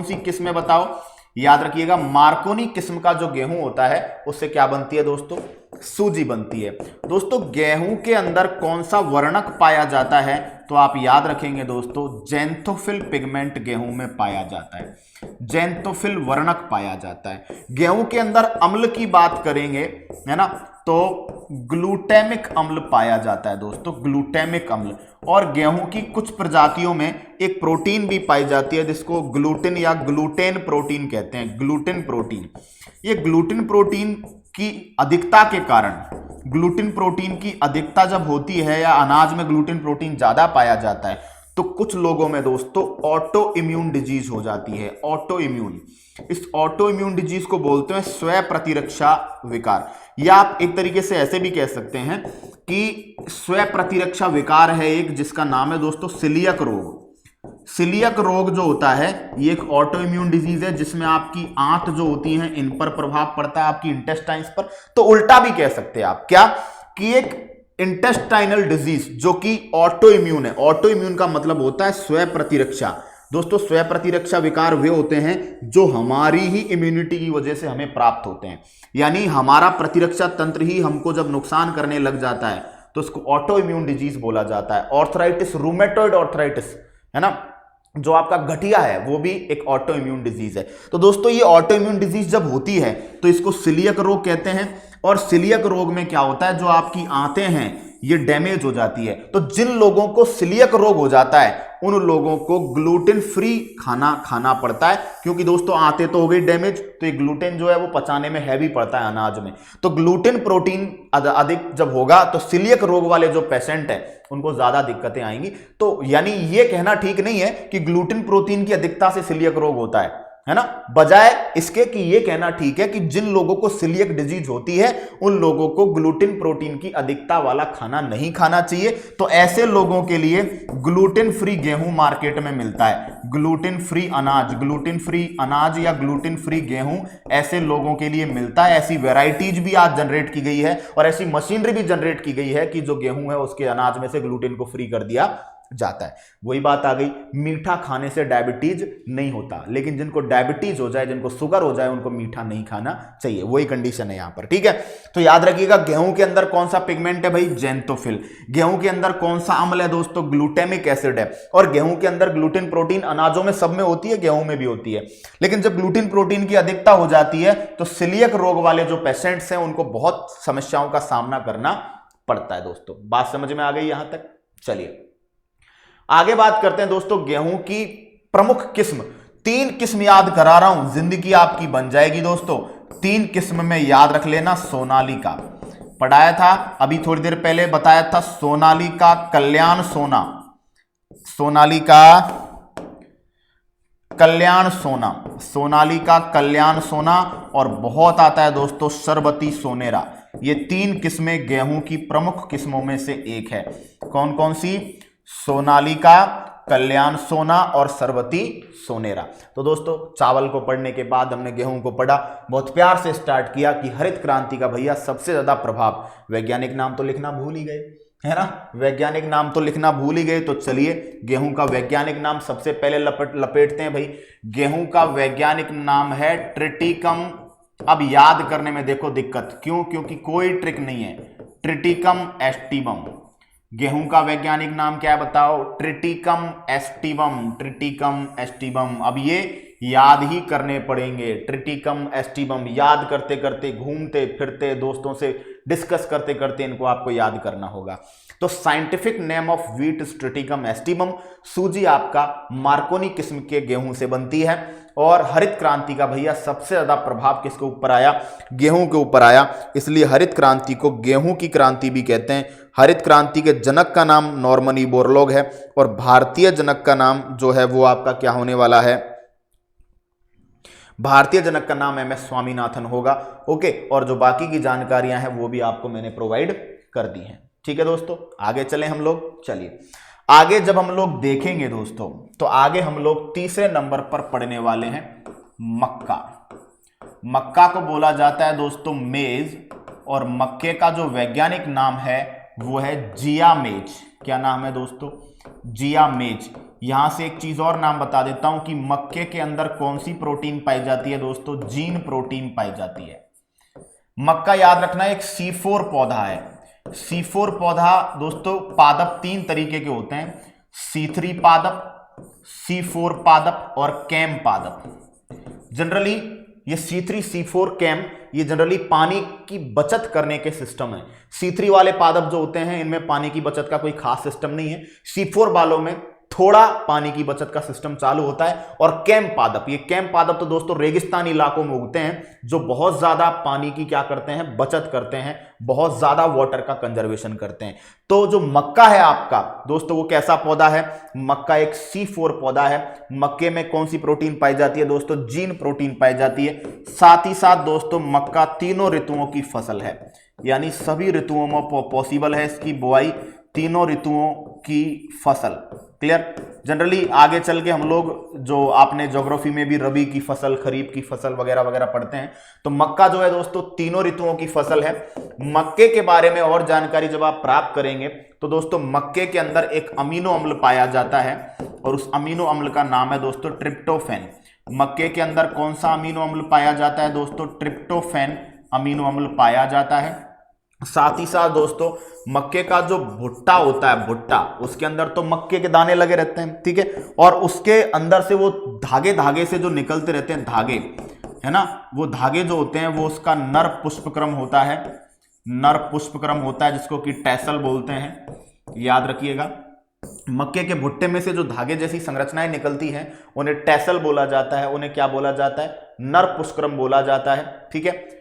सी किस्म है बताओ, याद रखिएगा, मार्कोनी किस्म का जो गेहूं होता है उससे क्या बनती है दोस्तों, सूजी बनती है। दोस्तों गेहूं के अंदर कौन सा वर्णक पाया जाता है, तो आप याद रखेंगे दोस्तों ज़ैंथोफिल पिगमेंट गेहूं में पाया जाता है, ज़ैंथोफिल वर्णक पाया जाता है। गेहूं के अंदर अम्ल की बात करेंगे, है ना, तो ग्लूटेमिक अम्ल पाया जाता है दोस्तों, ग्लूटेमिक अम्ल। और गेहूं की कुछ प्रजातियों में एक प्रोटीन भी पाई जाती है जिसको ग्लूटिन या ग्लूटेन प्रोटीन कहते हैं, ग्लूटिन प्रोटीन। ये ग्लूटिन प्रोटीन की अधिकता के कारण, ग्लूटिन प्रोटीन की अधिकता जब होती है या अनाज में ग्लूटिन प्रोटीन ज्यादा पाया जाता है तो कुछ लोगों में दोस्तों ऑटो इम्यून डिजीज हो जाती है। ऑटो इम्यून, इस ऑटो इम्यून डिजीज को बोलते हैं स्वयं प्रतिरक्षा विकार, या आप एक तरीके से ऐसे भी कह सकते हैं कि स्वयं प्रतिरक्षा विकार है एक, जिसका नाम है दोस्तों सिलियक रोग। सिलियक रोग जो होता है ये एक ऑटो इम्यून डिजीज है जिसमें आपकी आंत जो होती है इन पर प्रभाव पड़ता है, आपकी इंटेस्टाइन्स पर। तो उल्टा भी कह सकते हैं आप क्या कि एक इंटेस्टाइनल डिजीज जो कि ऑटो इम्यून है। ऑटो इम्यून का मतलब होता है स्वयं प्रतिरक्षा। दोस्तों स्वयं प्रतिरक्षा विकार वे होते हैं जो हमारी ही इम्यूनिटी की वजह से हमें प्राप्त होते हैं, यानी हमारा प्रतिरक्षा तंत्र ही हमको जब नुकसान करने लग जाता है तो उसको ऑटो इम्यून डिजीज बोला जाता है। ऑर्थराइटिस, रूमेटॉइड ऑर्थराइटिस है ना, जो आपका गठिया है वो भी एक ऑटो इम्यून डिजीज है। तो दोस्तों ये ऑटो इम्यून डिजीज जब होती है तो इसको सिलियक रोग कहते हैं। और सिलियक रोग में क्या होता है, जो आपकी आंतें हैं ये डैमेज हो जाती है। तो जिन लोगों को सिलियक रोग हो जाता है उन लोगों को ग्लूटेन फ्री खाना खाना पड़ता है, क्योंकि दोस्तों आंतें तो हो गई डैमेज, तो ये ग्लूटेन जो है वो पचाने में हैवी पड़ता है अनाज में। तो ग्लूटेन प्रोटीन अधिक जब होगा तो सिलियक रोग वाले जो पेशेंट है उनको ज्यादा दिक्कतें आएंगी। तो यानी ये कहना ठीक नहीं है कि ग्लूटेन प्रोटीन की अधिकता से सिलियक रोग होता है ना, बजाय इसके कि ये कहना ठीक है कि जिन लोगों को सिलियक डिजीज होती है उन लोगों को ग्लूटेन प्रोटीन की अधिकता वाला खाना नहीं खाना चाहिए। तो ऐसे लोगों के लिए ग्लूटेन फ्री गेहूं मार्केट में मिलता है, ग्लूटेन फ्री अनाज या ग्लूटेन फ्री गेहूं ऐसे लोगों के लिए मिलता है। ऐसी वेराइटीज भी आज जनरेट की गई है और ऐसी मशीनरी भी जनरेट की गई है कि जो गेहूं है उसके अनाज में से ग्लूटेन को फ्री कर दिया जाता है। वही बात आ गई, मीठा खाने से डायबिटीज नहीं होता, लेकिन जिनको डायबिटीज हो जाए, जिनको शुगर हो जाए, उनको मीठा नहीं खाना चाहिए। वही कंडीशन है यहां पर, ठीक है। तो याद रखिएगा गेहूं के अंदर कौन सा पिगमेंट है भाई, जेंथोफिल। गेहूं के अंदर कौन सा अम्ल है दोस्तों, ग्लूटेमिक एसिड है। और गेहूं के अंदर ग्लूटेन प्रोटीन अनाजों में सब में होती है, गेहूं में भी होती है, लेकिन जब ग्लूटेन प्रोटीन की अधिकता हो जाती है तो सिलियक रोग वाले जो पेशेंट्स हैं उनको बहुत समस्याओं का सामना करना पड़ता है। दोस्तों बात समझ में आ गई यहां तक? चलिए आगे बात करते हैं दोस्तों गेहूं की प्रमुख किस्म। 3 किस्म याद करा रहा हूं, जिंदगी आपकी बन जाएगी दोस्तों। 3 किस्म में याद रख लेना। सोनालिका पढ़ाया था अभी थोड़ी देर पहले, बताया था सोनालिका, कल्याण सोना, सोनालिका कल्याण सोना, सोनालिका कल्याण सोना, और बहुत आता है दोस्तों सरबती सोनेरा। ये 3 किस्में गेहूं की प्रमुख किस्मों में से एक है। कौन कौन सी? सोनालिका, कल्याण सोना और सरबती सोनेरा। तो दोस्तों चावल को पढ़ने के बाद हमने गेहूं को पढ़ा, बहुत प्यार से स्टार्ट किया कि हरित क्रांति का भैया सबसे ज्यादा प्रभाव, वैज्ञानिक नाम तो लिखना भूल ही गए है ना, वैज्ञानिक नाम तो लिखना भूल ही गए। तो चलिए गेहूं का वैज्ञानिक नाम सबसे पहले लपेटते हैं भाई। गेहूं का वैज्ञानिक नाम है ट्रिटिकम। अब याद करने में देखो दिक्कत क्यों, क्योंकि कोई ट्रिक नहीं है। ट्रिटिकम एस्टिवम, गेहूं का वैज्ञानिक नाम क्या है बताओ? Triticum aestivum, Triticum aestivum. अब ये याद ही करने पड़ेंगे, ट्रिटिकम एस्टिवम। याद करते करते, घूमते फिरते, दोस्तों से डिस्कस करते करते इनको आपको याद करना होगा। तो scientific name of wheat Triticum aestivum. सूजी आपका मार्कोनी किस्म के गेहूं से बनती है। और हरित क्रांति का भैया सबसे ज्यादा प्रभाव किसके ऊपर आया? गेहूं के ऊपर आया। इसलिए हरित क्रांति को गेहूं की क्रांति भी कहते हैं। हरित क्रांति के जनक का नाम नॉर्मन ई बोरलॉग है और भारतीय जनक का नाम जो है वो आपका क्या होने वाला है? भारतीय जनक का नाम एम एस स्वामीनाथन होगा। ओके, और जो बाकी की जानकारियां हैं वो भी आपको मैंने प्रोवाइड कर दी हैं। ठीक है दोस्तों, आगे चलें हम लोग। चलिए आगे जब हम लोग देखेंगे दोस्तों, तो आगे हम लोग तीसरे नंबर पर पढ़ने वाले हैं मक्का। मक्का को बोला जाता है दोस्तों मेज, और मक्के का जो वैज्ञानिक नाम है वो है जिया मेज। क्या नाम है दोस्तों? जिया मेज। यहां से एक चीज और नाम बता देता हूं कि मक्के के अंदर कौन सी प्रोटीन पाई जाती है दोस्तों? जीन प्रोटीन पाई जाती है। मक्का याद रखना एक C4 पौधा है। C4 पौधा दोस्तों पादप 3 तरीके के होते हैं, C3 पादप, C4 पादप और कैम पादप। जनरली ये C3 C4 कैम ये जनरली पानी की बचत करने के सिस्टम है। C3 वाले पादप जो होते हैं इनमें पानी की बचत का कोई खास सिस्टम नहीं है। C4 वालों में थोड़ा पानी की बचत का सिस्टम चालू होता है। और कैम पादप, ये कैम पादप तो दोस्तों रेगिस्तानी इलाकों में उगते हैं, जो बहुत ज्यादा पानी की क्या करते हैं? बचत करते हैं, बहुत ज्यादा वाटर का कंजर्वेशन करते हैं। तो जो मक्का है आपका दोस्तों वो कैसा पौधा है? मक्का एक C4 पौधा है। मक्के में कौन सी प्रोटीन पाई जाती है दोस्तों? जीन प्रोटीन पाई जाती है। साथ ही साथ दोस्तों मक्का तीनों ऋतुओं की फसल है, यानी सभी ऋतुओं में पॉसिबल है इसकी बुआई। तीनों ऋतुओं की फसल। क्लियर। जनरली आगे चल के हम लोग जो आपने ज्योग्राफी में भी रबी की फसल, खरीफ की फसल वगैरह वगैरह पढ़ते हैं, तो मक्का जो है दोस्तों तीनों ऋतुओं की फसल है। मक्के के बारे में और जानकारी जब आप प्राप्त करेंगे तो दोस्तों मक्के के अंदर एक अमीनो अम्ल पाया जाता है और उस अमीनो अम्ल का नाम है दोस्तों ट्रिप्टोफैन। मक्के के अंदर कौन सा अमीनो अम्ल पाया जाता है दोस्तों? ट्रिप्टोफैन अमीनो अम्ल पाया जाता है। साथ ही साथ दोस्तों मक्के का जो भुट्टा होता है, भुट्टा, उसके अंदर तो मक्के के दाने लगे रहते हैं, ठीक है, और उसके अंदर से वो धागे धागे से जो निकलते रहते हैं धागे, है ना, वो धागे जो होते हैं वो उसका नर पुष्पक्रम होता है, नर पुष्पक्रम होता है जिसको कि टैसल बोलते हैं, याद रखिएगा। मक्के के भुट्टे में से जो धागे जैसी संरचनाएं निकलती हैं उन्हें टैसल बोला जाता है, उन्हें क्या बोला जाता है? नर पुष्पक्रम बोला जाता है, ठीक है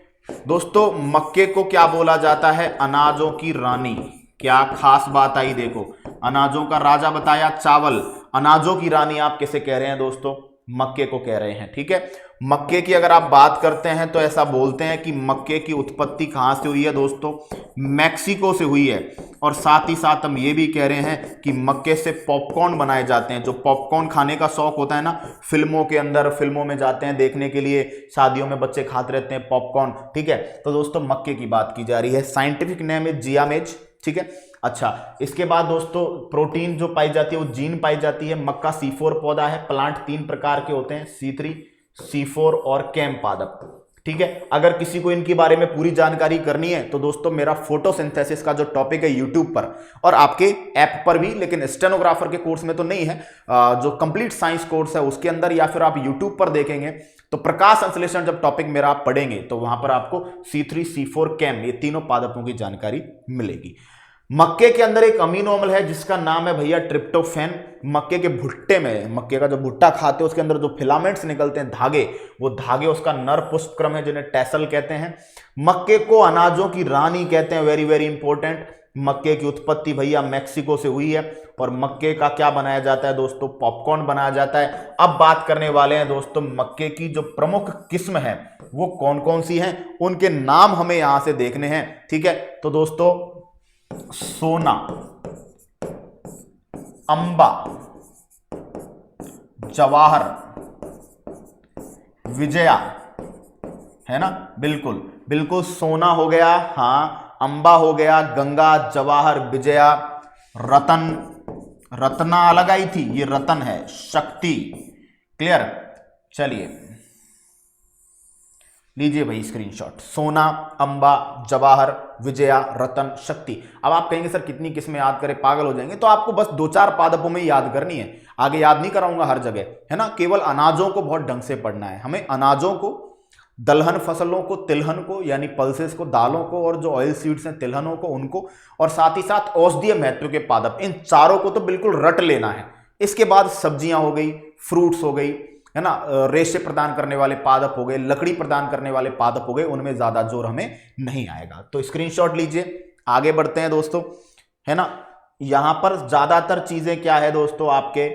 दोस्तों। मक्के को क्या बोला जाता है? अनाजों की रानी। क्या खास बात आई, देखो, अनाजों का राजा बताया चावल, अनाजों की रानी आप किसे कह रहे हैं दोस्तों? मक्के को कह रहे हैं, ठीक है। मक्के की अगर आप बात करते हैं तो ऐसा बोलते हैं कि मक्के की उत्पत्ति कहां से हुई है दोस्तों? मैक्सिको से हुई है। और साथ ही साथ हम ये भी कह रहे हैं कि मक्के से पॉपकॉर्न बनाए जाते हैं। जो पॉपकॉर्न खाने का शौक होता है ना, फिल्मों के अंदर, फिल्मों में जाते हैं देखने के लिए, शादियों में बच्चे खाते रहते हैं पॉपकॉर्न, ठीक है। तो दोस्तों मक्के की बात की जा रही है, साइंटिफिक नेम है जियामेज, ठीक है। अच्छा, इसके बाद दोस्तों प्रोटीन जो पाई जाती है वो जीन पाई जाती है। मक्का C4 पौधा है। प्लांट 3 प्रकार के होते हैं, C3, C4 और कैम पादप, ठीक है। अगर किसी को इनके बारे में पूरी जानकारी करनी है तो दोस्तों मेरा फोटोसिंथेसिस का जो टॉपिक है यूट्यूब पर और आपके ऐप पर भी, लेकिन स्टेनोग्राफर के कोर्स में तो नहीं है, जो कंप्लीट साइंस कोर्स है उसके अंदर, या फिर आप यूट्यूब पर देखेंगे तो प्रकाश संश्लेषण जब टॉपिक मेरा आप पढ़ेंगे तो वहां पर आपको C3, C4, कैम, ये तीनों पादपों की जानकारी मिलेगी। मक्के के अंदर एक अमीनो अम्ल है जिसका नाम है भैया ट्रिप्टोफैन। मक्के के भुट्टे में, मक्के का जो भुट्टा खाते हैं उसके अंदर जो फिलामेंट्स निकलते हैं, धागे, वो धागे उसका नर पुष्पक्रम है जिन्हें टैसल कहते हैं। मक्के को अनाजों की रानी कहते हैं, वेरी वेरी इंपॉर्टेंट। मक्के की उत्पत्ति भैया मैक्सिको से हुई है और मक्के का क्या बनाया जाता है दोस्तों? पॉपकॉर्न बनाया जाता है। अब बात करने वाले हैं दोस्तों मक्के की जो प्रमुख किस्म है वो कौन कौन सी हैं, उनके नाम हमें यहां से देखने हैं, ठीक है। तो दोस्तों सोना, अंबा, जवाहर, विजया, है ना, बिल्कुल बिल्कुल, सोना हो गया, हाँ, अंबा हो गया, गंगा, जवाहर, विजया, रतन, रत्ना अलग आई थी, ये रतन है, शक्ति। क्लियर। चलिए लीजिए भाई स्क्रीनशॉट, सोना, अंबा, जवाहर, विजया, रतन, शक्ति। अब आप कहेंगे सर कितनी किस्में याद करें, पागल हो जाएंगे। तो आपको बस 2-4 पादपों में याद करनी है, आगे याद नहीं कराऊंगा हर जगह, है ना। केवल अनाजों को बहुत ढंग से पढ़ना है हमें, अनाजों को, दलहन फसलों को, तिलहन को यानी पल्सेस को, दालों को, और जो ऑयल सीड्स हैं तिलहनों को, उनको, और साथ ही साथ औषधीय महत्व के पादप, इन चारों को तो बिल्कुल रट लेना है। इसके बाद सब्जियां हो गई, फ्रूट्स हो गई, है ना, रेशे प्रदान करने वाले पादप हो गए, लकड़ी प्रदान करने वाले पादप हो गए, उनमें ज्यादा जोर हमें नहीं आएगा। तो स्क्रीनशॉट लीजिए, आगे बढ़ते हैं दोस्तों, है ना। यहां पर ज्यादातर चीजें क्या है दोस्तों, आपके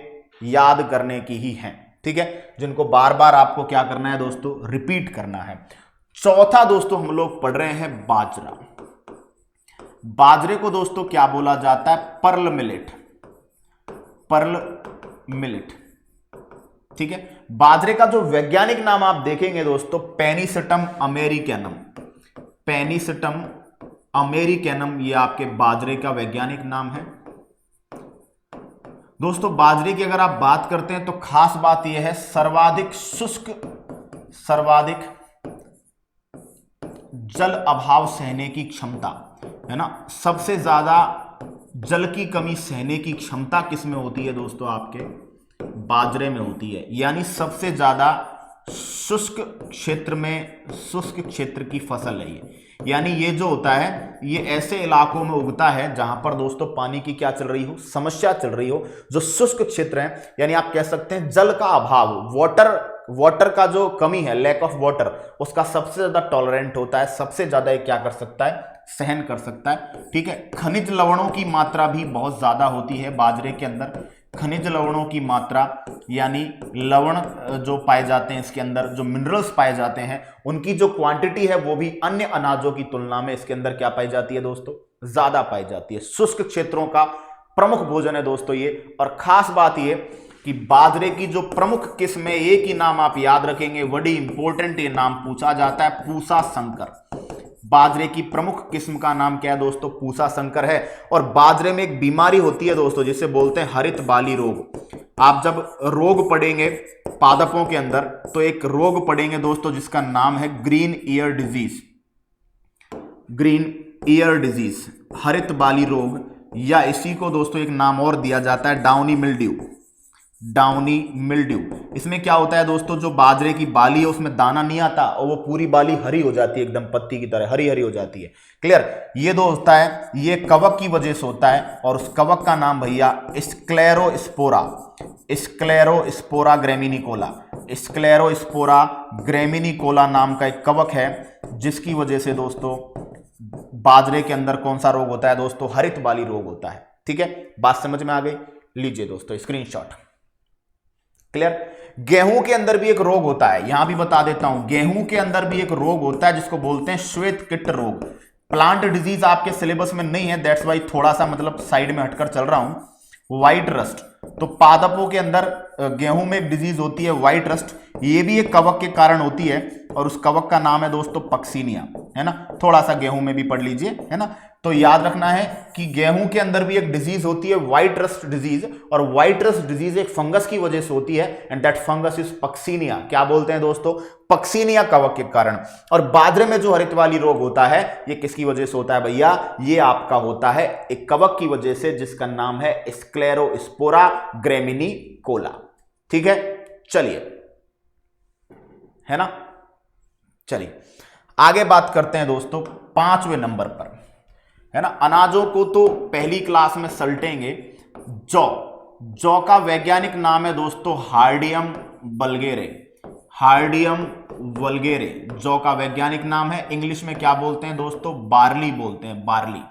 याद करने की ही हैं, ठीक है, जिनको बार बार आपको क्या करना है दोस्तों, रिपीट करना है। चौथा दोस्तों हम लोग पढ़ रहे हैं बाजरा। बाजरे को दोस्तों क्या बोला जाता है? पर्ल मिलेट, पर्ल मिलेट, ठीक है। बाजरे का जो वैज्ञानिक नाम आप देखेंगे दोस्तों, पेनिसिटम अमेरिकैनम, पेनिसिटम अमेरिकैनम, ये आपके बाजरे का वैज्ञानिक नाम है दोस्तों। बाजरे की अगर आप बात करते हैं तो खास बात यह है, सर्वाधिक शुष्क, सर्वाधिक जल अभाव सहने की क्षमता, है ना, सबसे ज्यादा जल की कमी सहने की क्षमता किसमें होती है दोस्तों? आपके बाजरे में होती है। यानी सबसे ज्यादा शुष्क क्षेत्र में, शुष्क क्षेत्र की फसल है ये। यानी ये जो होता है ये ऐसे इलाकों में उगता है जहां पर दोस्तों पानी की क्या चल रही हो, समस्या चल रही हो, जो शुष्क क्षेत्र है, यानी आप कह सकते हैं जल का अभाव, वाटर का जो कमी है, लैक ऑफ वाटर, उसका सबसे ज्यादा टॉलरेंट होता है, सबसे ज्यादा ये क्या कर सकता है, सहन कर सकता है, ठीक है। खनिज लवणों की मात्रा भी बहुत ज्यादा होती है बाजरे के अंदर। खनिज लवणों की मात्रा यानी लवण जो पाए जाते हैं इसके अंदर, जो मिनरल्स पाए जाते हैं, उनकी जो क्वांटिटी है वो भी अन्य अनाजों की तुलना में इसके अंदर क्या पाई जाती है दोस्तों, ज्यादा पाई जाती है। शुष्क क्षेत्रों का प्रमुख भोजन है दोस्तों ये। और खास बात ये कि बाजरे की जो प्रमुख किस्म है, एक ही नाम आप याद रखेंगे, बड़ी इंपॉर्टेंट ये नाम पूछा जाता है, पूसा संकर। बाजरे की प्रमुख किस्म का नाम क्या है दोस्तों? पूसा संकर है। और बाजरे में एक बीमारी होती है दोस्तों जिसे बोलते हैं हरित बाली रोग। आप जब रोग पढ़ेंगे पादपों के अंदर तो एक रोग पढ़ेंगे दोस्तों जिसका नाम है green ear disease. Green ear disease, हरित बाली रोग, या इसी को दोस्तों एक नाम और दिया जाता है डाउनी मिल्ड्यू। Downy mildew. इसमें क्या होता है दोस्तों, जो बाजरे की बाली है उसमें दाना नहीं आता और वो पूरी बाली हरी हो जाती है, एकदम पत्ती की तरह हरी हरी हो जाती है। क्लियर? ये दो होता है, ये कवक की वजह से होता है और उस कवक का नाम भैया स्क्लेरोस्पोरा। स्क्लेरोस्पोरा ग्रेमिनिकोला। स्क्लेरोस्पोरा ग्रेमिनिकोला नाम का एक कवक है जिसकी वजह से दोस्तों बाजरे के अंदर कौन सा रोग होता है दोस्तों? हरित बाली रोग होता है। ठीक है, बात समझ में आ गई? लीजिए दोस्तों स्क्रीनशॉट। क्लियर? गेहूं के अंदर भी एक रोग होता है, यहां भी बता देता हूं, गेहूं के अंदर भी एक रोग होता है जिसको बोलते हैं श्वेत किट रोग। प्लांट डिजीज आपके सिलेबस में नहीं है, दैट्स वाई थोड़ा सा मतलब साइड में हटकर चल रहा हूं। व्हाइट रस्ट, तो पादपों के अंदर गेहूं में एक डिजीज होती है व्हाइट रस्ट, ये भी एक कवक के कारण होती है और उस कवक का नाम है दोस्तों पक्सीनिया, है ना? थोड़ा सा गेहूं में भी पढ़ लीजिए, है ना? तो याद रखना है कि गेहूं के अंदर भी एक डिजीज होती है व्हाइट रस्ट डिजीज, और व्हाइट रस्ट डिजीज एक फंगस की वजह से होती है and that fungus is Puccinia. क्या बोलते हैं दोस्तों? पक्सीनिया कवक के कारण। और बाजरे में जो हरित वाली रोग होता है ये किसकी वजह से होता है भैया? ये आपका होता है एक कवक की वजह से जिसका नाम है स्क्लेरोस्पोरा ग्रेमिनिकोला। ठीक है, चलिए, है ना? चलिए आगे बात करते हैं दोस्तों 5वें नंबर पर, है ना? अनाजों को तो पहली क्लास में सल्टेंगे। जौ, जौ का वैज्ञानिक नाम है दोस्तों हार्डियम वल्गेरे। हार्डियम वल्गेरे जौ का वैज्ञानिक नाम है। इंग्लिश में क्या बोलते हैं दोस्तों? बार्ली बोलते हैं, बार्ली।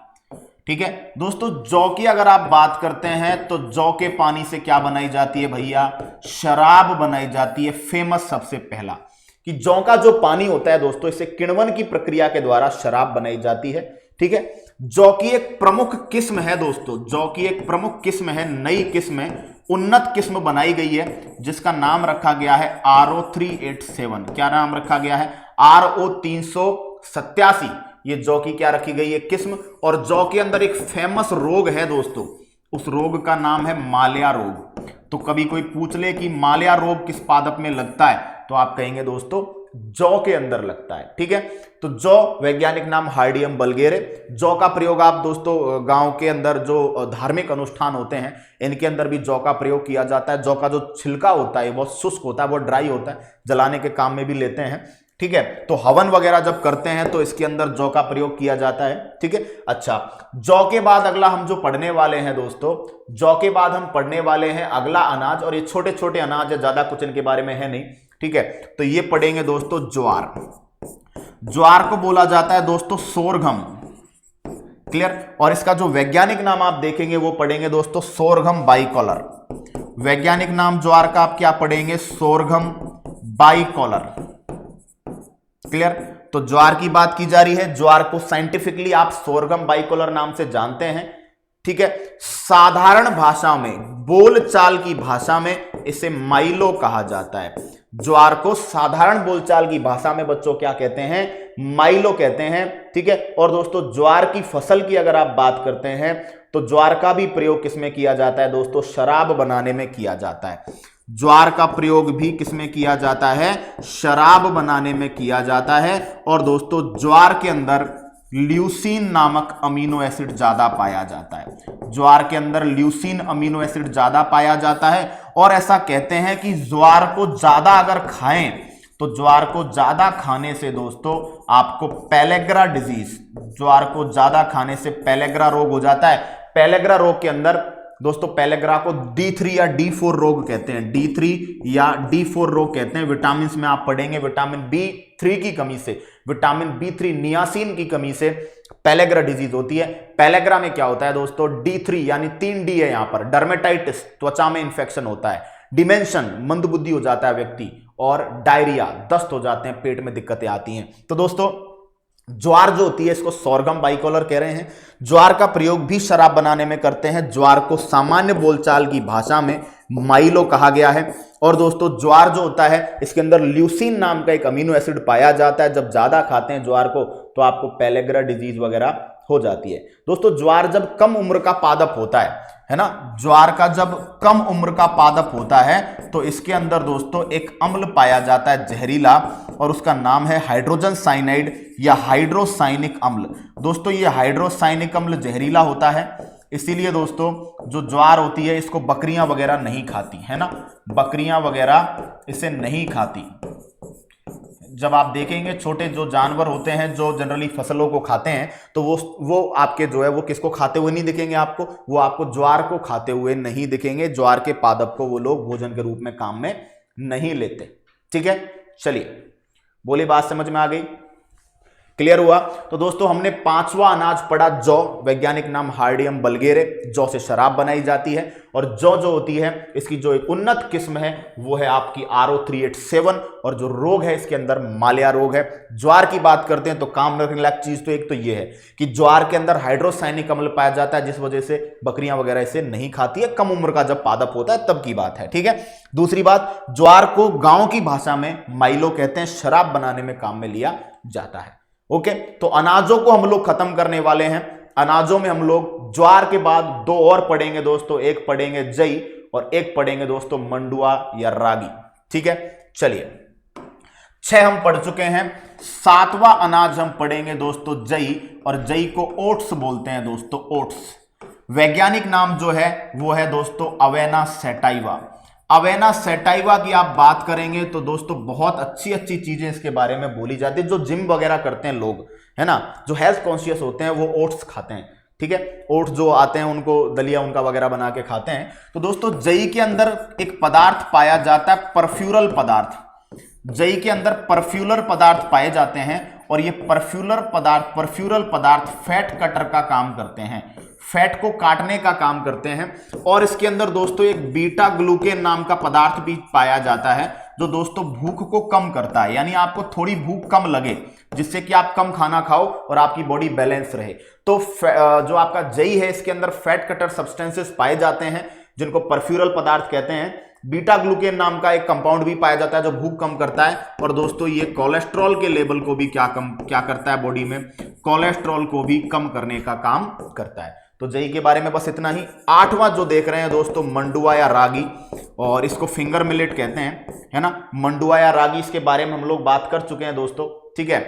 ठीक है दोस्तों, जौ की अगर आप बात करते हैं तो जौ के पानी से क्या बनाई जाती है भैया? शराब बनाई जाती है। फेमस सबसे पहला कि जौ का जो पानी होता है दोस्तों, इससे किण्वन की प्रक्रिया के द्वारा शराब बनाई जाती है। ठीक है, जौ की एक प्रमुख किस्म है दोस्तों, जौ की एक प्रमुख किस्म है, नई किस्म है, उन्नत किस्म बनाई गई है जिसका नाम रखा गया है RO387। क्या नाम रखा गया है? RO387। ये जौ की क्या रखी गई है? किस्म। और जौ के अंदर एक फेमस रोग है दोस्तों, उस रोग का नाम है माल्या रोग। तो कभी कोई पूछ ले कि माल्या रोग किस पादप में लगता है तो आप कहेंगे दोस्तों जौ के अंदर लगता है। ठीक है, तो जौ वैज्ञानिक नाम हार्डियम वल्गेरे। जौ का प्रयोग आप दोस्तों गांव के अंदर जो धार्मिक अनुष्ठान होते हैं इनके अंदर भी जौ का प्रयोग किया जाता है। जौ का जो छिलका होता है बहुत शुष्क होता है, बहुत ड्राई होता है, जलाने के काम में भी लेते हैं। ठीक है, तो हवन वगैरह जब करते हैं तो इसके अंदर जौ का प्रयोग किया जाता है। ठीक है, अच्छा, जौ के बाद अगला हम जो पढ़ने वाले हैं दोस्तों, जौ के बाद हम पढ़ने वाले हैं अगला अनाज, और ये छोटे छोटे अनाज है, ज्यादा कुछ इनके बारे में है नहीं। ठीक है, तो ये पढ़ेंगे दोस्तों ज्वार। ज्वार को बोला जाता है दोस्तों सोरघम। क्लियर? और इसका जो वैज्ञानिक नाम आप देखेंगे वो पढ़ेंगे दोस्तों सोरघम बाइकॉलर। वैज्ञानिक नाम ज्वार का आप क्या पढ़ेंगे? सोरघम बाइकॉलर। क्लियर? तो ज्वार की बात की जा रही है। ज्वार को साइंटिफिकली आप सोरघम बाइकॉलर नाम से जानते हैं। ठीक है, साधारण भाषा में, बोलचाल की भाषा में इसे माइलो कहा जाता है। ज्वार को साधारण बोलचाल की भाषा में बच्चों क्या कहते हैं? माइलो कहते हैं। ठीक है, और दोस्तों ज्वार की फसल की अगर आप बात करते हैं तो ज्वार का भी प्रयोग किसमें किया जाता है दोस्तों? शराब बनाने में किया जाता है। ज्वार का प्रयोग भी किसमें किया जाता है? शराब बनाने में किया जाता है। और दोस्तों ज्वार के अंदर ल्यूसीन नामक अमीनो एसिड ज्यादा पाया जाता है। ज्वार के अंदर ल्यूसीन अमीनो एसिड ज्यादा पाया जाता है, और ऐसा कहते हैं कि ज्वार को ज्यादा अगर खाएं तो ज्वार को ज्यादा खाने से दोस्तों आपको पेलेग्रा डिजीज, ज्वार को ज्यादा खाने से पेलेग्रा रोग हो जाता है। पेलेग्रा रोग के अंदर दोस्तों, पेलेग्रा को D3 या D4 रोग कहते हैं, D3 या D4 रोग कहते हैं। विटामिन में आप पढ़ेंगे विटामिन B3 की कमी से, विटामिन B3 नियासिन की कमी से पेलेग्रा डिजीज होती है। पेलेग्रा में क्या होता है दोस्तों? D3 यानी 3D है यहां पर। डर्मेटाइटिस, त्वचा में इंफेक्शन होता है। डिमेंशन, मंदबुद्धि हो जाता है व्यक्ति। और डायरिया, दस्त हो जाते हैं, पेट में दिक्कतें आती हैं। तो दोस्तों ज्वार जो होती है इसको सोरगम बाइकोलर कह रहे हैं। ज्वार का प्रयोग भी शराब बनाने में करते हैं। ज्वार को सामान्य बोलचाल की भाषा में माइलो कहा गया है। और दोस्तों ज्वार जो होता है इसके अंदर ल्यूसीन नाम का एक अमीनो एसिड पाया जाता है। जब ज्यादा खाते हैं ज्वार को तो आपको पेलेग्रा डिजीज वगैरह हो जाती है। दोस्तों ज्वार जब कम उम्र का पादप होता है ना, ज्वार का जब कम उम्र का पादप होता है तो इसके अंदर दोस्तों एक अम्ल पाया जाता है जहरीला, और उसका नाम है हाइड्रोजन साइनाइड या हाइड्रोसाइनिक अम्ल। दोस्तों ये हाइड्रोसाइनिक अम्ल जहरीला होता है, इसीलिए दोस्तों जो ज्वार होती है इसको बकरियां वगैरह नहीं खाती है ना, बकरियां वगैरह इसे नहीं खाती। जब आप देखेंगे छोटे जो जानवर होते हैं जो जनरली फसलों को खाते हैं तो वो आपके जो है वो किसको खाते हुए नहीं दिखेंगे आपको, वो आपको ज्वार को खाते हुए नहीं दिखेंगे। ज्वार के पादप को वो लोग भोजन के रूप में काम में नहीं लेते। ठीक है, चलिए बोली बात समझ में आ गई, क्लियर हुआ। तो दोस्तों हमने पांचवा अनाज पढ़ा जौ, वैज्ञानिक नाम हार्डियम बल्गेरे। जौ से शराब बनाई जाती है, और जौ जो होती है इसकी जो एक उन्नत किस्म है वो है आपकी R0387, और जो रोग है इसके अंदर मालिया रोग है। ज्वार की बात करते हैं तो काम रखने लायक चीज तो एक तो ये है कि ज्वार के अंदर हाइड्रोसाइनिक अम्ल पाया जाता है, जिस वजह से बकरियां वगैरह इसे नहीं खाती है। कम उम्र का जब पादप होता है तब की बात है। ठीक है, दूसरी बात, ज्वार को गांव की भाषा में माइलो कहते हैं, शराब बनाने में काम में लिया जाता है। ओके, तो अनाजों को हम लोग खत्म करने वाले हैं। अनाजों में हम लोग ज्वार के बाद दो और पढ़ेंगे दोस्तों, एक पढ़ेंगे जई और एक पढ़ेंगे दोस्तों मंडुआ या रागी। ठीक है, चलिए 6 हम पढ़ चुके हैं। 7वां अनाज हम पढ़ेंगे दोस्तों जई, और जई को ओट्स बोलते हैं दोस्तों, ओट्स। वैज्ञानिक नाम जो है वो है दोस्तों अवेना सैटाइवा। अवेना सैटाइवा की आप बात करेंगे तो दोस्तों बहुत अच्छी अच्छी चीजें इसके बारे में बोली जाती है। जो जिम वगैरह करते हैं लोग है ना, जो हेल्थ कॉन्शियस होते हैं वो ओट्स खाते हैं। ठीक है, ओट्स जो आते हैं उनको दलिया उनका वगैरह बना के खाते हैं। तो दोस्तों जई के अंदर एक पदार्थ पाया जाता है, परफ्यूरल पदार्थ। जई के अंदर परफ्यूरल पदार्थ पाए जाते हैं, और ये परफ्यूरल पदार्थ फैट कटर का काम करते हैं, फैट को काटने का काम करते हैं। और इसके अंदर दोस्तों एक बीटा ग्लूकेन नाम का पदार्थ भी पाया जाता है, जो दोस्तों भूख को कम करता है, यानी आपको थोड़ी भूख कम लगे जिससे कि आप कम खाना खाओ और आपकी बॉडी बैलेंस रहे। तो जो आपका जई है इसके अंदर फैट कटर सब्सटेंसेस पाए जाते हैं, जिनको परफ्यूरल पदार्थ कहते हैं। बीटा ग्लूकेन नाम का एक कंपाउंड भी पाया जाता है जो भूख कम करता है, और दोस्तों ये कोलेस्ट्रॉल के लेवल को भी क्या करता है बॉडी में, कोलेस्ट्रॉल को भी कम करने का काम करता है। तो जई के बारे में बस इतना ही। 8वां जो देख रहे हैं दोस्तों मंडुआ या रागी, और इसको फिंगर मिलेट कहते हैं, है ना। मंडुआ या रागी इसके बारे में हम लोग बात कर चुके हैं दोस्तों। ठीक है,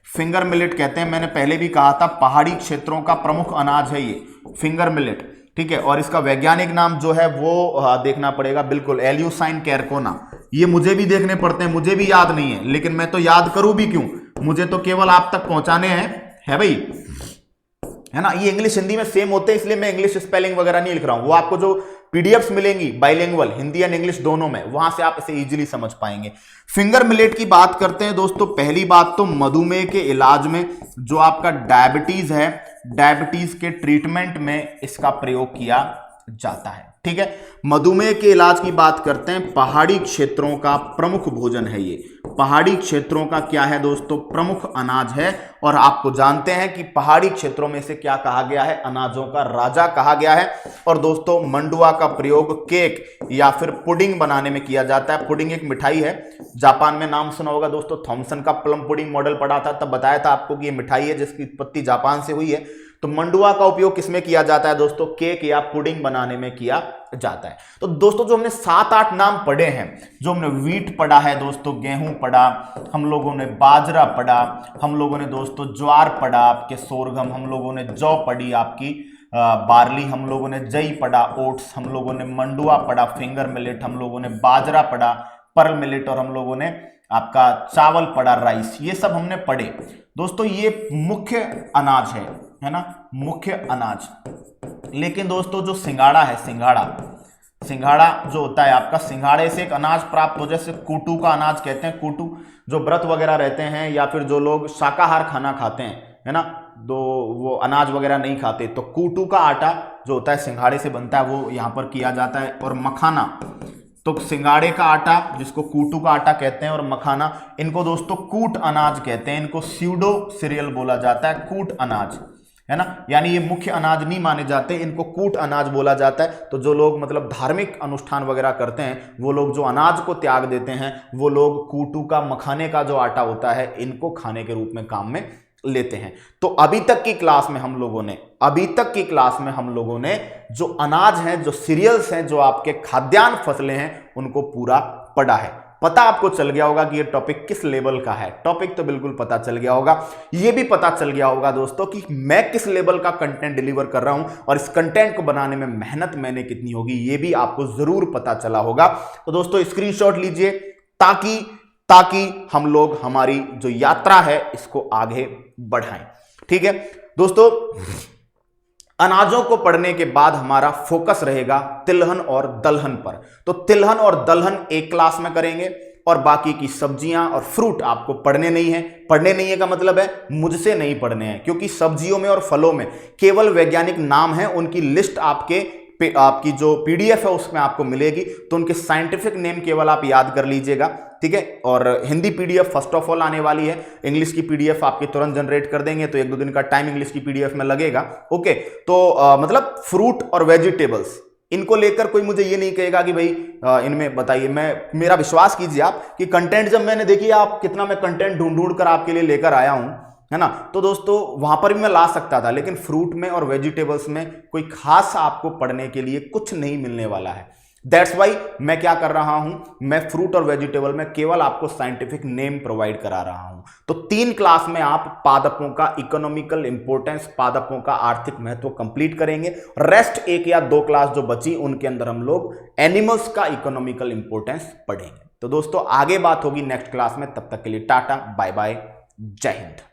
फिंगर मिलेट कहते हैं, मैंने पहले भी कहा था पहाड़ी क्षेत्रों का प्रमुख अनाज है ये फिंगर मिलेट। ठीक है, और इसका वैज्ञानिक नाम जो है वो देखना पड़ेगा, बिल्कुल एल्यूसाइन कैरकोना। ये मुझे भी देखने पड़ते हैं, मुझे भी याद नहीं है, लेकिन मैं तो याद करूं भी क्यों, मुझे तो केवल आप तक पहुंचाने हैं, है भाई, है ना। ये इंग्लिश हिंदी में सेम होते हैं, इसलिए मैं इंग्लिश स्पेलिंग वगैरह नहीं लिख रहा हूं। वो आपको जो पीडीएफ्स मिलेंगी बाइलिंगुअल हिंदी एंड इंग्लिश दोनों में, वहां से आप इसे इजीली समझ पाएंगे। फिंगर मिलेट की बात करते हैं दोस्तों। पहली बात तो मधुमेह के इलाज में, जो आपका डायबिटीज है, डायबिटीज के ट्रीटमेंट में इसका प्रयोग किया जाता है। ठीक है, मधुमेह के इलाज की बात करते हैं। पहाड़ी क्षेत्रों का प्रमुख भोजन है ये, पहाड़ी क्षेत्रों का क्या है दोस्तों, प्रमुख अनाज है। और आपको जानते हैं कि पहाड़ी क्षेत्रों में से क्या कहा गया है, अनाजों का राजा कहा गया है। और दोस्तों मंडुआ का प्रयोग केक या फिर पुडिंग बनाने में किया जाता है। पुडिंग एक मिठाई है, जापान में, नाम सुना होगा दोस्तों, थॉमसन का प्लम पुडिंग मॉडल पढ़ा था, तब बताया था आपको कि ये मिठाई है जिसकी उत्पत्ति जापान से हुई है। तो मंडुआ का उपयोग किसमें किया जाता है दोस्तों, केक या पुडिंग बनाने में किया जाता है। तो दोस्तों जो हमने 7-8 नाम पढ़े हैं, जो हमने वीट पढ़ा है दोस्तों, गेहूं पढ़ा, हम लोगों ने बाजरा पढ़ा, हम लोगों ने दोस्तों ज्वार पढ़ा, आपके सोरगम, हम लोगों ने जौ पढ़ी, आपकी बार्ली, हम लोगों ने जई पढ़ा, ओट्स, हम लोगों ने मंडुआ पढ़ा, फिंगर मिलेट, हम लोगों ने बाजरा पढ़ा, पर्ल मिलेट, और हम लोगों ने आपका चावल पढ़ा, राइस। ये सब हमने पढ़े दोस्तों। ये मुख्य अनाज है ना, मुख्य अनाज। लेकिन दोस्तों जो सिंघाड़ा है, सिंघाड़ा जो होता है आपका, सिंघाड़े से एक अनाज प्राप्त हो, जैसे कूटू का अनाज कहते हैं, कूटू जो व्रत वगैरह रहते हैं या फिर जो लोग शाकाहार खाना खाते हैं, है ना, वो अनाज वगैरह नहीं खाते, तो कूटू का आटा जो होता है सिंघाड़े से बनता है, वो यहां पर किया जाता है। और मखाना, तो सिंगाड़े का आटा जिसको कूटू का आटा कहते हैं और मखाना, इनको दोस्तों कूट अनाज कहते हैं, इनको स्यूडो सीरियल बोला जाता है, कूट अनाज है ना, यानी ये मुख्य अनाज नहीं माने जाते, इनको कूट अनाज बोला जाता है। तो जो लोग मतलब धार्मिक अनुष्ठान वगैरह करते हैं, वो लोग जो अनाज को त्याग देते हैं, वो लोग कूटू का मखाने का जो आटा होता है इनको खाने के रूप में काम में लेते हैं। तो अभी तक की क्लास में हम लोगों ने जो अनाज हैं, जो सीरियल्स हैं, जो आपके खाद्यान्न फसलें हैं, उनको पूरा पढ़ा है। पता आपको चल गया होगा कि ये टॉपिक किस लेवल का है। टॉपिक तो बिल्कुल पता चल गया होगा, ये भी पता चल गया होगा दोस्तों कि मैं किस लेवल का कंटेंट डिलीवर कर रहा हूं और इस कंटेंट को बनाने में मेहनत मैंने कितनी होगी, ये भी आपको जरूर पता चला होगा। तो दोस्तों स्क्रीनशॉट लीजिए ताकि हम लोग हमारी जो यात्रा है इसको आगे बढ़ाएं। ठीक है दोस्तों, अनाजों को पढ़ने के बाद हमारा फोकस रहेगा तिलहन और दलहन पर। तो तिलहन और दलहन एक क्लास में करेंगे और बाकी की सब्जियां और फ्रूट आपको पढ़ने नहीं है। पढ़ने नहीं है का मतलब है मुझसे नहीं पढ़ने हैं, क्योंकि सब्जियों में और फलों में केवल वैज्ञानिक नाम है, उनकी लिस्ट आपकी जो पीडीएफ है उसमें आपको मिलेगी, तो उनके साइंटिफिक नेम केवल आप याद कर लीजिएगा। ठीक है, और Hindi PDF first of all आने वाली है, इंग्लिश की पीडीएफ आपकी तुरंत जनरेट कर देंगे, तो 1-2 दिन का टाइम इंग्लिश की पीडीएफ में लगेगा। ओके, तो मतलब फ्रूट और वेजिटेबल्स इनको लेकर कोई मुझे ये नहीं कहेगा कि भाई इनमें बताइए, मेरा विश्वास कीजिए आप कि कंटेंट जब मैंने देखी, आप कितना मैं कंटेंट ढूंढ कर आपके लिए लेकर आया हूं, है ना, तो दोस्तों वहां पर भी मैं ला सकता था, लेकिन फ्रूट में और वेजिटेबल्स में कोई खास आपको पढ़ने के लिए कुछ नहीं मिलने वाला है। दैट्स वाई मैं क्या कर रहा हूं, मैं फ्रूट और वेजिटेबल में केवल आपको साइंटिफिक नेम प्रोवाइड करा रहा हूं। तो 3 क्लास में आप पादपों का इकोनॉमिकल इंपॉर्टेंस, पादपों का आर्थिक महत्व कंप्लीट करेंगे। रेस्ट 1 या 2 क्लास जो बची उनके अंदर हम लोग एनिमल्स का इकोनॉमिकल इंपॉर्टेंस पढ़ेंगे। तो दोस्तों आगे बात होगी नेक्स्ट क्लास में, तब तक के लिए टाटा बाय बाय, जय हिंद।